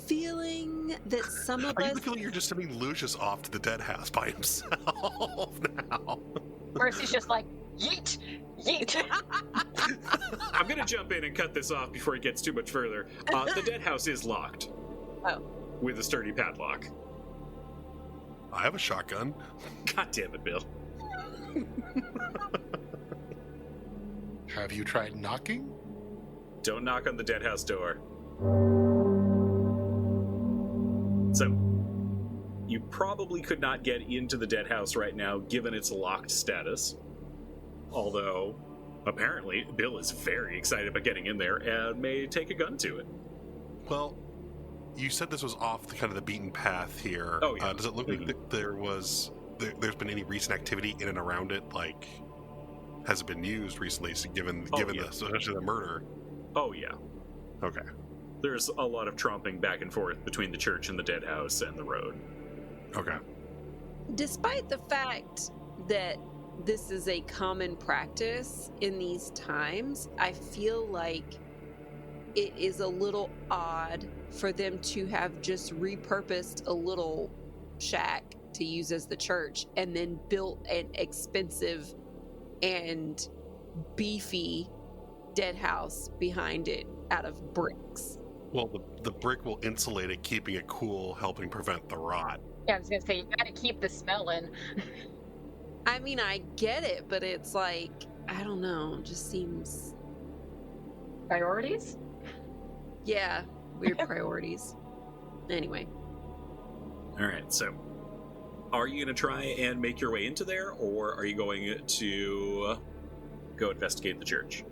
feeling that some of Are us... you the feeling you're just sending Lucius off to the dead house by himself now? Mercy's just like, yeet, yeet. I'm going to jump in and cut this off before it gets too much further. The dead house is locked. Oh. With a sturdy padlock. I have a shotgun. God damn it, Bill. Have you tried knocking? Don't knock on the dead house door. So, you probably could not get into the dead house right now, given its locked status. Although, apparently, Bill is very excited about getting in there and may take a gun to it. Well, you said this was off the kind of the beaten path here. Oh, yeah. Does it look like there's been any recent activity in and around it? Like, has it been used recently, given especially the murder? Oh, yeah. Okay. There's a lot of tromping back and forth between the church and the dead house and the road. Okay. Despite the fact that this is a common practice in these times, I feel like it is a little odd for them to have just repurposed a little shack to use as the church and then built an expensive and beefy dead house behind it out of bricks. Well, the brick will insulate it, keeping it cool, helping prevent the rot. Yeah, I was gonna say, you gotta keep the smell in. I mean, I get it, but it's like, I don't know, it just seems... Priorities? Yeah, weird priorities. Anyway. Alright, so are you going to try and make your way into there, or are you going to go investigate the church?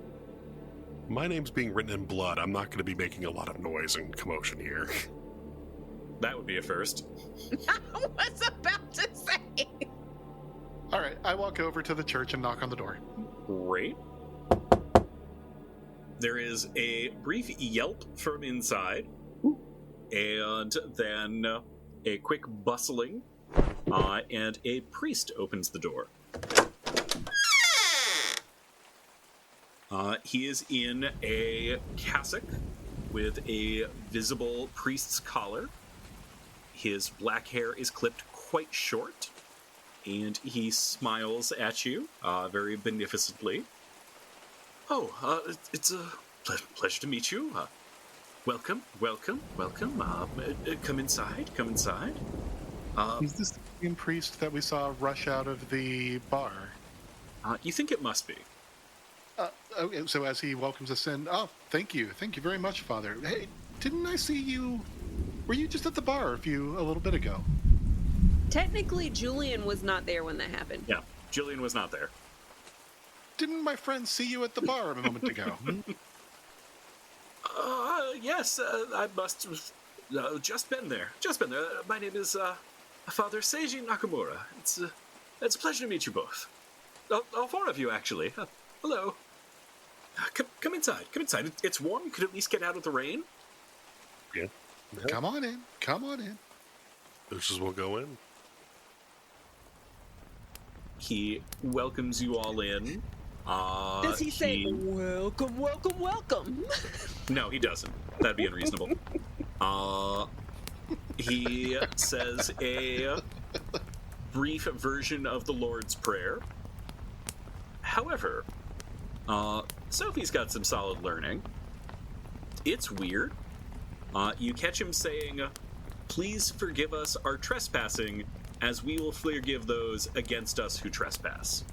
My name's being written in blood. I'm not going to be making a lot of noise and commotion here. That would be a first. I was about to say. All right, I walk over to the church and knock on the door. Great. There is a brief yelp from inside, and then a quick bustling, and a priest opens the door. He is in a cassock with a visible priest's collar. His black hair is clipped quite short, and he smiles at you very beneficently. Oh, it's a pleasure to meet you. Welcome. Come inside. Is this the same priest that we saw rush out of the bar? You think it must be. Okay, so as he welcomes us in, thank you very much, Father. Hey, didn't I see you? Were you just at the bar a little bit ago? Technically, Julian was not there when that happened. Yeah, Julian was not there. Didn't my friend see you at the bar a moment ago? Yes, I must have just been there. My name is Father Seiji Nakamura. It's a pleasure to meet you both. All four of you, actually. Hello. Come inside. It's warm. You could at least get out of the rain. Yeah. Come on in. Lucius will go in. He welcomes you all in. Does he say, welcome? No, he doesn't. That'd be unreasonable. He says a brief version of the Lord's Prayer. However, Sofie's got some solid learning. It's weird. You catch him saying, "Please forgive us our trespassing, as we will forgive those against us who trespass."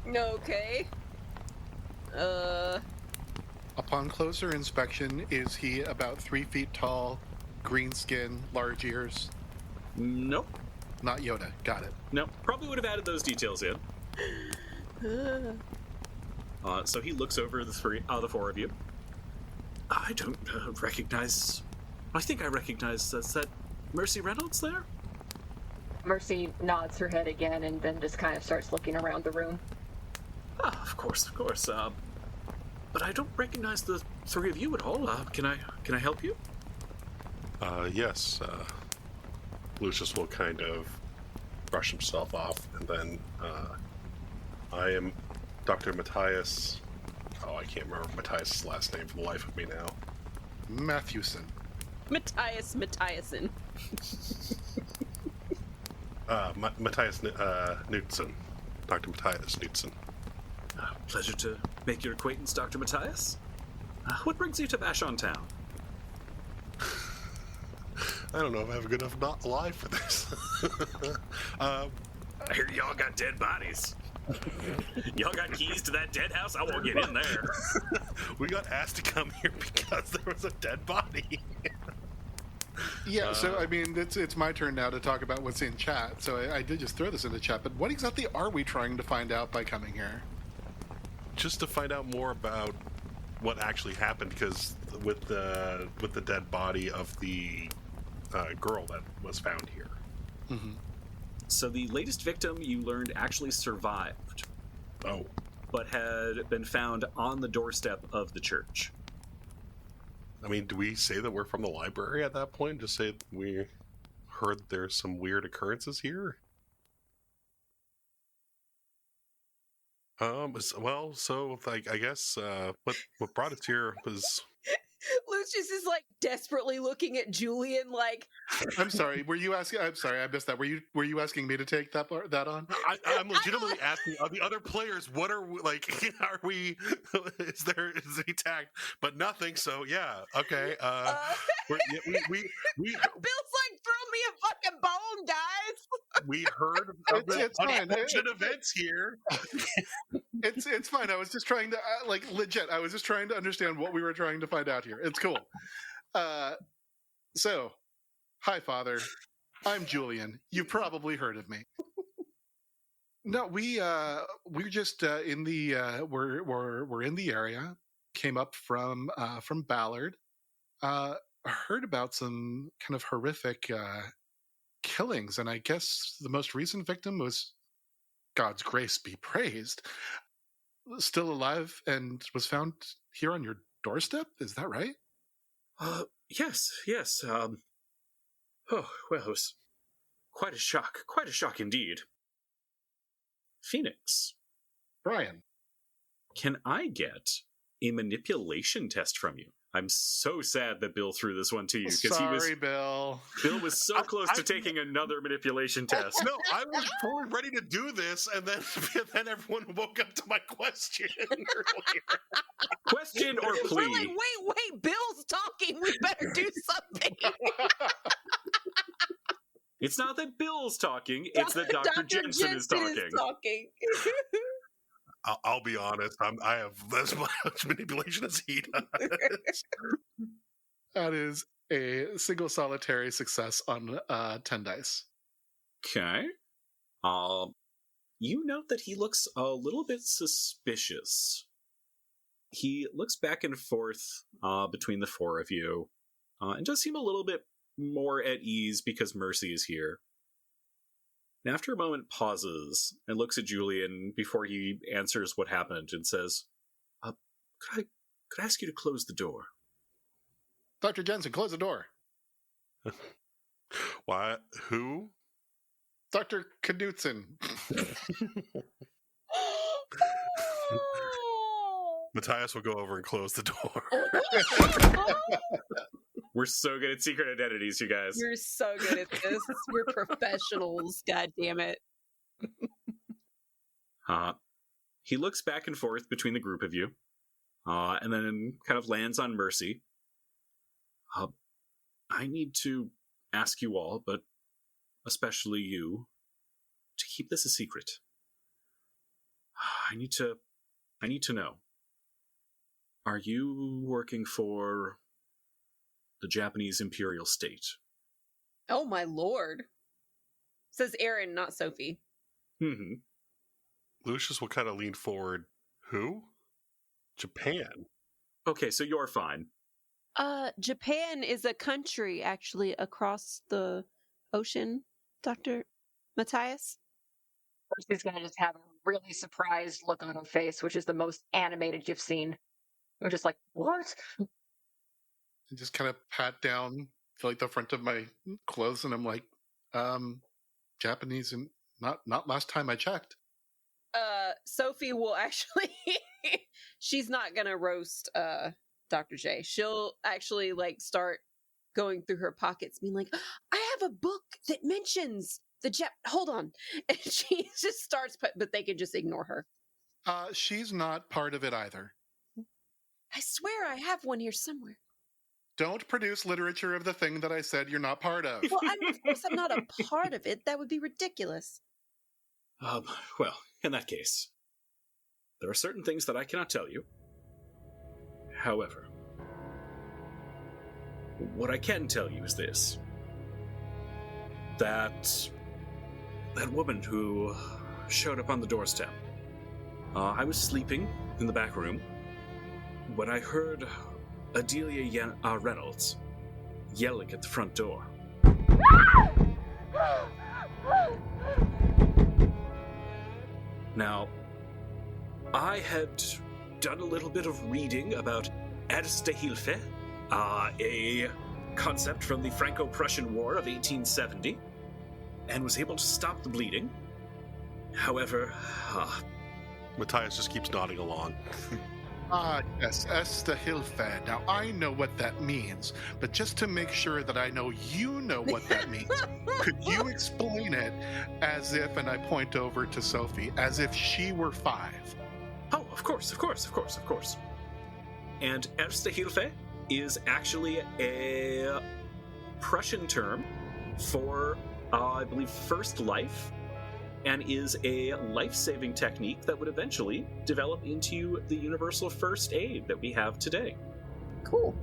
Okay. Upon closer inspection, is he about 3 feet tall, green skin, large ears. Nope. Not Yoda. Got it. Nope. Probably would have added those details in. So he looks over the four of you. I don't recognize... I think I recognize that Mercy Reynolds there? Mercy nods her head again and then just kind of starts looking around the room. Ah, of course. But I don't recognize the three of you at all. Can I help you? Yes. Lucius will kind of brush himself off, and then, I am Dr. Matthias. Oh, I can't remember Matthias' last name for the life of me now. Matthewson. Matthiasen. Matthias Knudsen. Dr. Matthias Knudsen. Pleasure to make your acquaintance, Dr. Matthias. What brings you to Vashon Town? I don't know if I have a good enough lie for this. I hear y'all got dead bodies. Y'all got keys to that dead house? I won't get in there. We got asked to come here because there was a dead body. Yeah, so I mean, it's my turn now to talk about what's in chat. So I did just throw this in the chat, but what exactly are we trying to find out by coming here? Just to find out more about what actually happened, because with the dead body of the girl that was found here. Mm-hmm. So the latest victim you learned actually survived. Oh. But had been found on the doorstep of the church. I mean, do we say that we're from the library at that point? Just say we heard there's some weird occurrences here? Well, so, like, I guess, what brought us here was... Lucius is like desperately looking at Julian like, I'm sorry, were you asking? I'm sorry, I missed that. Were you asking me to take that on? I'm legitimately asking the other players, what are we, like, are we, is he tagged? But nothing, so yeah, okay. We Bill's like, throw me a fucking bone, guys. we heard of the unfortunate events here. It's fine. I was just trying to, legit, I was just trying to understand what we were trying to find out here. It's cool. So, hi, Father. I'm Julian. You've probably heard of me. No, we're just in the we're in the area. Came up from Ballard. Heard about some kind of horrific killings, and I guess the most recent victim was, God's grace be praised, still alive and was found here on your doorstep. Is that right? Yes. Oh, well, it was quite a shock indeed. Phoenix. Brian. Can I get a manipulation test from you? I'm so sad that Bill threw this one to you. Sorry, Bill. Bill was so close to taking another manipulation test. No, I was fully ready to do this, and then everyone woke up to my question earlier. Question or plea? We're like, wait, Bill's talking. We better do something. It's not that Bill's talking, it's that Dr. Jensen is talking. I'll be honest, I have as much manipulation as he does. That is a single solitary success on 10 dice. Okay. You note that he looks a little bit suspicious. He looks back and forth between the four of you, and does seem a little bit more at ease because Mercy is here. And after a moment pauses and looks at Julian before he answers what happened and says, could I ask you to close the door? Dr. Jensen, close the door. Why? Who? Dr. Knudsen. Matthias will go over and close the door. We're so good at secret identities, you guys. You're so good at this. We're professionals, god damn it. He looks back and forth between the group of you, and then kind of lands on Mercy. I need to ask you all, but especially you, to keep this a secret. I need to know. Are you working for the Japanese imperial state. Oh my lord. Says Aaron, not Sophie. Mm-hmm. Lucius will kind of lean forward. Who? Japan. Okay, so you're fine. Japan is a country, actually, across the ocean, Dr. Matthias. Mercy's gonna just have a really surprised look on her face, which is the most animated you've seen. We're just like, what? I just kind of pat down like the front of my clothes, and I'm like, Japanese, and not last time I checked. Sophie will actually she's not gonna roast Dr. J. She'll actually like start going through her pockets, being like, I have a book that mentions the hold on. And she just starts, but they can just ignore her. She's not part of it either. I swear I have one here somewhere. Don't produce literature of the thing that I said you're not part of. Well, of course I'm not a part of it. That would be ridiculous. Well, in that case, there are certain things that I cannot tell you. However, what I can tell you is this. That woman who showed up on the doorstep. I was sleeping in the back room when I heard Adelia Reynolds yelling at the front door. Now, I had done a little bit of reading about Erste Hilfe, a concept from the Franco-Prussian War of 1870, and was able to stop the bleeding. However, Matthias just keeps nodding along. Yes, Erste Hilfe. Now, I know what that means, but just to make sure that I know you know what that means, could you explain it as if, and I point over to Sophie, as if she were 5? Oh, of course. And Erste Hilfe is actually a Prussian term for, I believe, first life, and is a life-saving technique that would eventually develop into the universal first aid that we have today. Cool.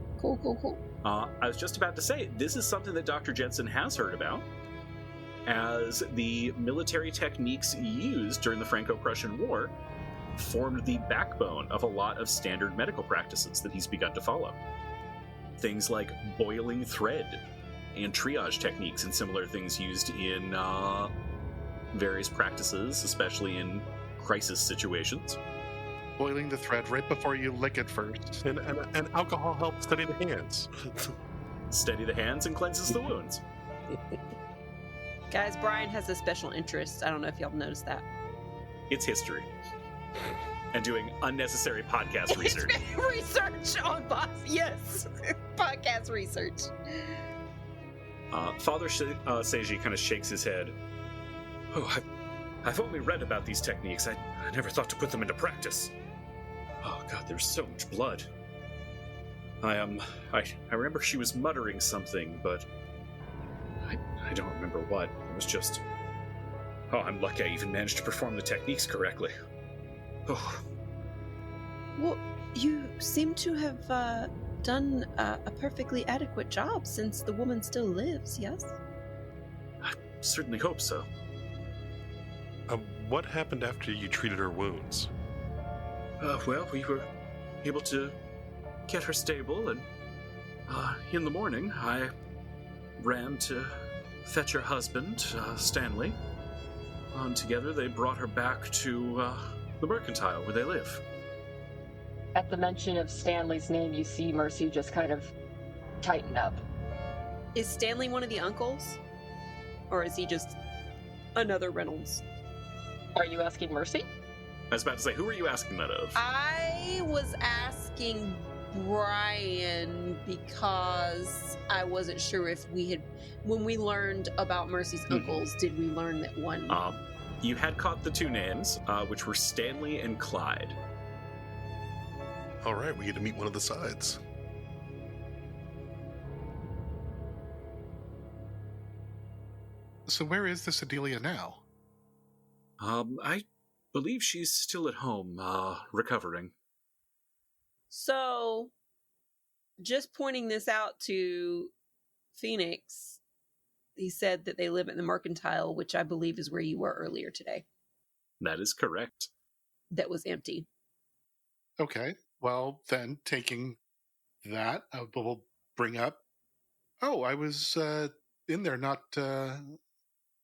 I was just about to say, this is something that Dr. Jensen has heard about, as the military techniques used during the Franco-Prussian War formed the backbone of a lot of standard medical practices that he's begun to follow. Things like boiling thread and triage techniques and similar things used in various practices, especially in crisis situations. Boiling the thread right before you lick it first. And alcohol helps steady the hands. Steady the hands and cleanses the wounds. Guys, Brian has a special interest. I don't know if y'all noticed that. It's history. And doing unnecessary podcast research. Research on boss. Yes. Podcast research. Father Seiji kind of shakes his head. Oh, I've only read about these techniques. I never thought to put them into practice. Oh God, there's so much blood. I remember she was muttering something, but I don't remember what. It was just, oh, I'm lucky I even managed to perform the techniques correctly. Oh. Well, you seem to have done a perfectly adequate job since the woman still lives, yes? I certainly hope so. What happened after you treated her wounds? Well, we were able to get her stable, and in the morning, I ran to fetch her husband, Stanley. And together, they brought her back to the Mercantile, where they live. At the mention of Stanley's name, you see Mercy just kind of tighten up. Is Stanley one of the uncles? Or is he just another Reynolds? Are you asking Mercy? I was about to say, who are you asking that of? I was asking Brian because I wasn't sure if we had, when we learned about Mercy's uncles, did we learn that one? You had caught the two names, which were Stanley and Clyde. All right, we get to meet one of the sides. So where is this Adelia now? I believe she's still at home, recovering. So, just pointing this out to Phoenix, he said that they live at the Mercantile, which I believe is where you were earlier today. That is correct. That was empty. Okay. Well, then taking that, we'll bring up. Oh, I was in there not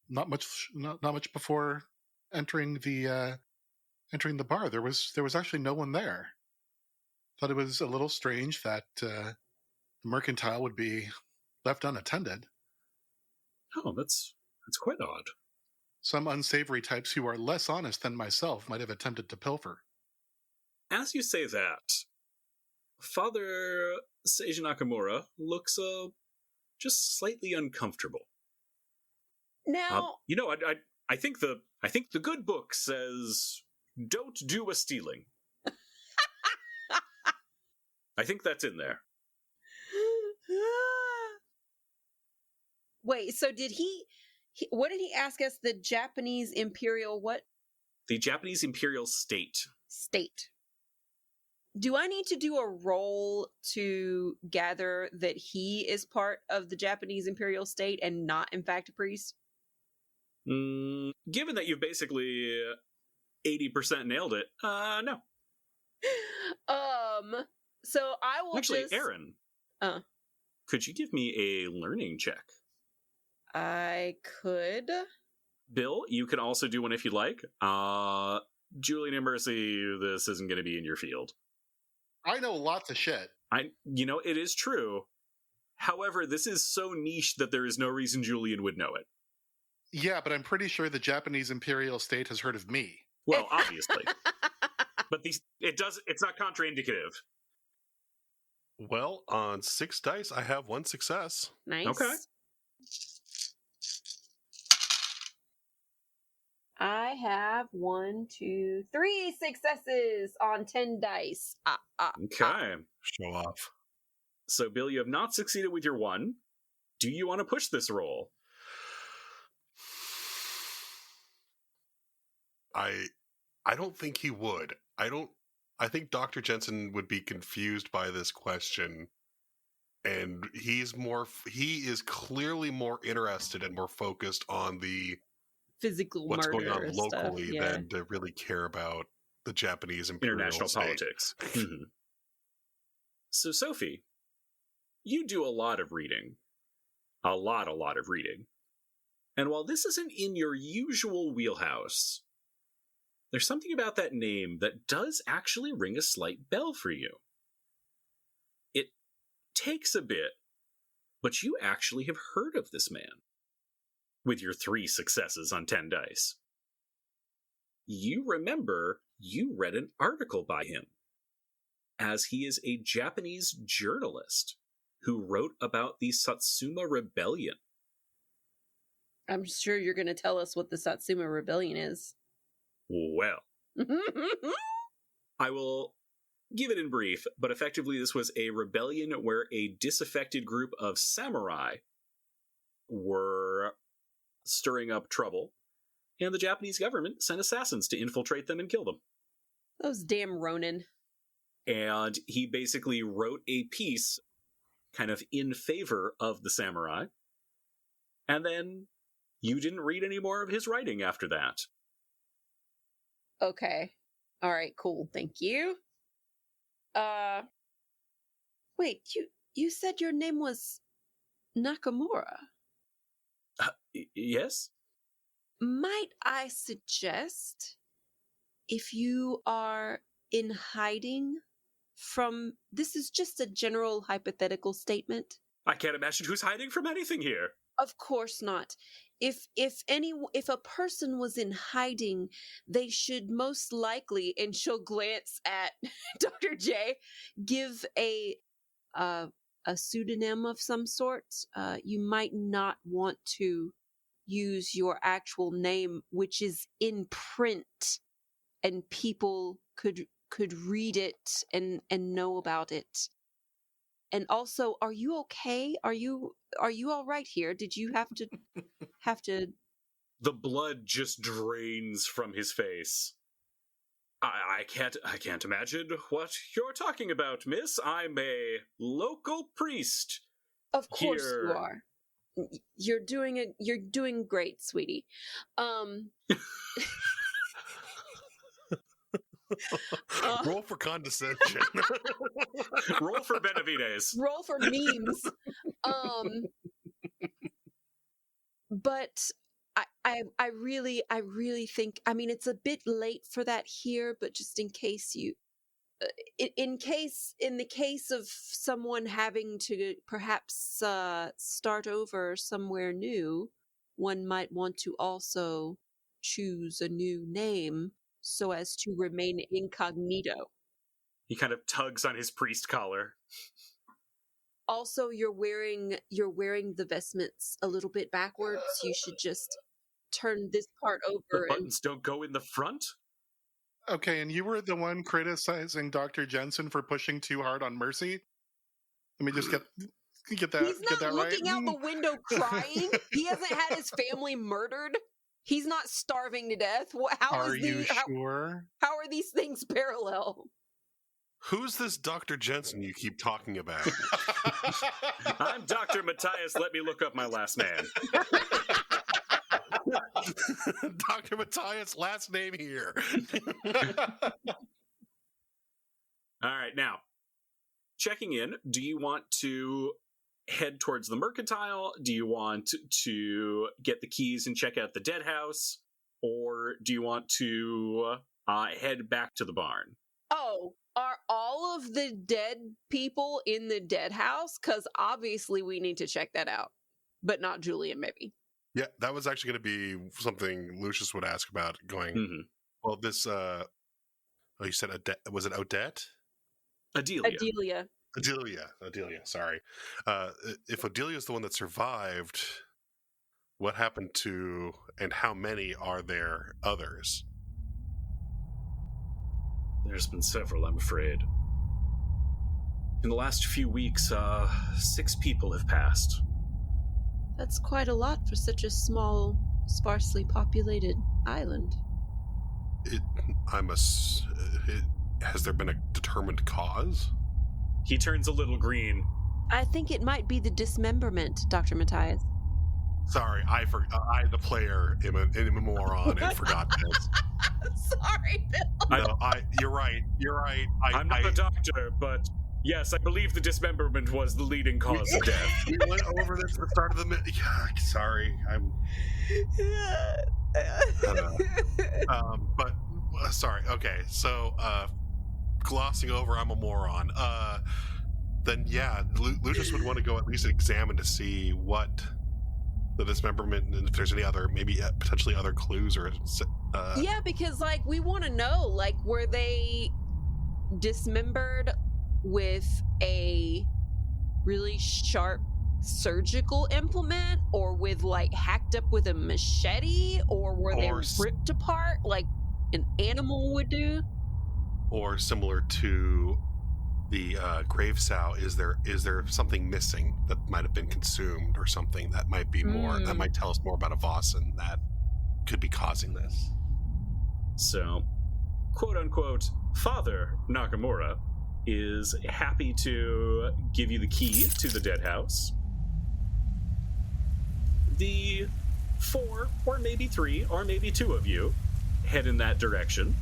much before entering the bar. There was actually no one there. Thought it was a little strange that the Mercantile would be left unattended. Oh, that's quite odd. Some unsavory types who are less honest than myself might have attempted to pilfer. As you say that, Father Seiji Nakamura looks just slightly uncomfortable. Now, I think the good book says don't do a stealing. I think that's in there. wait, so did he what did he ask us? The Japanese Imperial what? The Japanese Imperial State. State. Do I need to do a roll to gather that he is part of the Japanese Imperial State and not, in fact, a priest? Given that you've basically 80% nailed it, no. So I will actually, Aaron. Could you give me a learning check? I could. Bill, you can also do one if you'd like. Julian and Mercy, this isn't going to be in your field. I know lots of shit. It is true. However, this is so niche that there is no reason Julian would know it. Yeah, but I'm pretty sure the Japanese Imperial State has heard of me. Well, obviously. But it's not contraindicative. Well, on 6 dice, I have 1 success. Nice. Okay. I have 1, 2, 3 successes on 10 dice. Okay. Show off. So, Bill, you have not succeeded with your 1. Do you want to push this roll? I don't think he would. I think Dr. Jensen would be confused by this question. And he is clearly more interested and more focused on the physical what's murder going on locally stuff, yeah. than to really care about the Japanese Imperial International State. politics. Mm-hmm. So, Sofie, you do a lot of reading. A lot of reading. And while this isn't in your usual wheelhouse, there's something about that name that does actually ring a slight bell for you. It takes a bit, but you actually have heard of this man. With your 3 successes on 10 dice. You remember you read an article by him, as he is a Japanese journalist who wrote about the Satsuma Rebellion. I'm sure you're going to tell us what the Satsuma Rebellion is. Well, I will give it in brief, but effectively this was a rebellion where a disaffected group of samurai were stirring up trouble, and the Japanese government sent assassins to infiltrate them and kill them. Those damn Ronin. And he basically wrote a piece kind of in favor of the samurai, and then you didn't read any more of his writing after that. Okay. All right, cool. Thank you. Wait, you said your name was Nakamura? Yes? Might I suggest, if you are in hiding from... This is just a general hypothetical statement. I can't imagine who's hiding from anything here. Of course not. If a person was in hiding, they should most likely, and she'll glance at Dr. J, give a pseudonym of some sort. You might not want to use your actual name, which is in print, and people could read it and know about it. And also, are you okay? Are you all right here? Did you have to? The blood just drains from his face. I can't imagine what you're talking about, miss. I'm a local priest. Of course Here. you are. You're doing great, sweetie. Roll for condescension. Roll for Benavides. Roll for memes. But I really think, I mean, it's a bit late for that here, but just in case you, in the case of someone having to perhaps start over somewhere new, one might want to also choose a new name so as to remain incognito. He kind of tugs on his priest collar. Also, you're wearing the vestments a little bit backwards. You should just turn this part The over. buttons don't go in the front? Okay, and you were the one criticizing Dr. Jensen for pushing too hard on Mercy? Let me just get that. He's get not that looking right. out the window crying. He hasn't had his family murdered. He's not starving to death. Are you sure? How are these things parallel? Who's this Dr. Jensen you keep talking about? I'm Dr. Matthias. Let me look up my last name. Dr. Matthias, last name here. All right, now, checking in, do you want to head towards the mercantile? Do you want to get the keys and check out the dead house? Or do you want to head back to the barn? Oh, are all of the dead people in the dead house? Because obviously we need to check that out. But not Julian, maybe. Yeah, that was actually going to be something Lucius would ask about going, well, this, you said, was it Odette? Adelia. Adelia, sorry. If Adelia is the one that survived, what happened to, and how many are there others? There's been several, I'm afraid. In the last few weeks, 6 people have passed. That's quite a lot for such a small, sparsely populated island. Has there been a determined cause? He turns a little green. I think it might be the dismemberment, Dr. Matthias. Sorry, I, the player, am a moron and forgot this. Sorry, Bill. No, you're right. I'm not a doctor, but yes, I believe the dismemberment was the leading cause of death. We went over this at the start of the sorry, but sorry. Okay, so glossing over, I'm a moron. Then yeah, Lucius would want to go at least examine to see what the dismemberment, and if there's any other, maybe potentially other clues or. Yeah, because like we want to know, like, were they dismembered with a really sharp surgical implement, or with like hacked up with a machete, or were they ripped apart like an animal would do? Or similar to the grave sow, is there something missing that might have been consumed, or something that might be more that might tell us more about a vaesen that could be causing this? So, quote unquote, Father Nakamura is happy to give you the key to the dead house. The 4, or maybe 3, or maybe 2 of you head in that direction,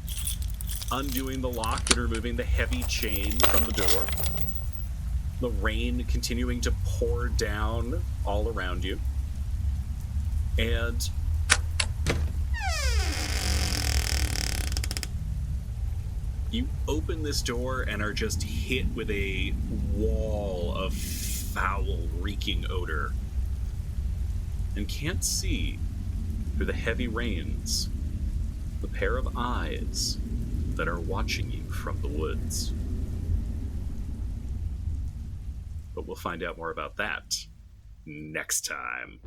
undoing the lock and removing the heavy chain from the door. The rain continuing to pour down all around you. And you open this door and are just hit with a wall of foul, reeking odor. And can't see, through the heavy rains, the pair of eyes that are watching you from the woods. But we'll find out more about that next time.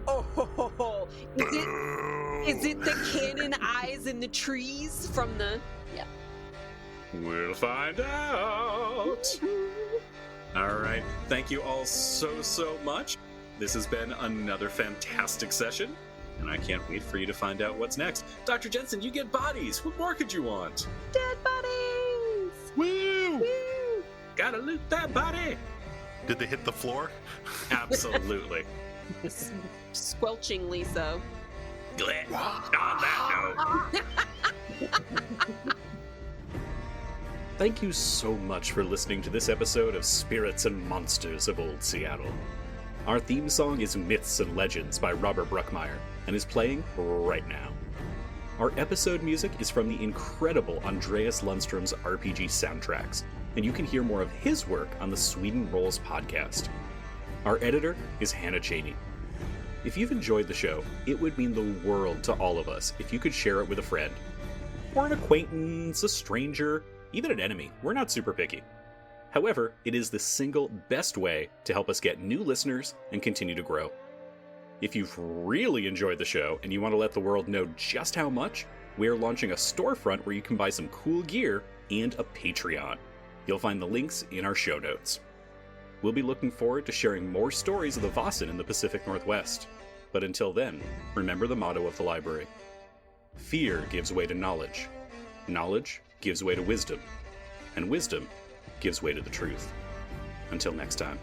Oh, is it the cannon eyes in the trees from the... Yeah. We'll find out. All right. Thank you all so much. This has been another fantastic session. and I can't wait for you to find out what's next. Dr. Jensen, you get bodies! What more could you want? Dead bodies! Woo! Woo! Gotta loot that body! Did they hit the floor? Absolutely. Squelchingly so. Glad. On that note. Thank you so much for listening to this episode of Spirits and Monsters of Old Seattle. Our theme song is Myths and Legends by Robert Bruckmeyer and is playing right now. Our episode music is from the incredible Andreas Lundstrom's RPG soundtracks, and you can hear more of his work on the Sweden Rolls podcast. Our editor is Hannah Cheney. If you've enjoyed the show, it would mean the world to all of us if you could share it with a friend. Or an acquaintance, a stranger, even an enemy. We're not super picky. However, it is the single best way to help us get new listeners and continue to grow. If you've really enjoyed the show and you want to let the world know just how much, we're launching a storefront where you can buy some cool gear and a Patreon. You'll find the links in our show notes. We'll be looking forward to sharing more stories of the vaesen in the Pacific Northwest. But until then, remember the motto of the library. Fear gives way to knowledge. Knowledge gives way to wisdom. And wisdom gives way to the truth. Until next time.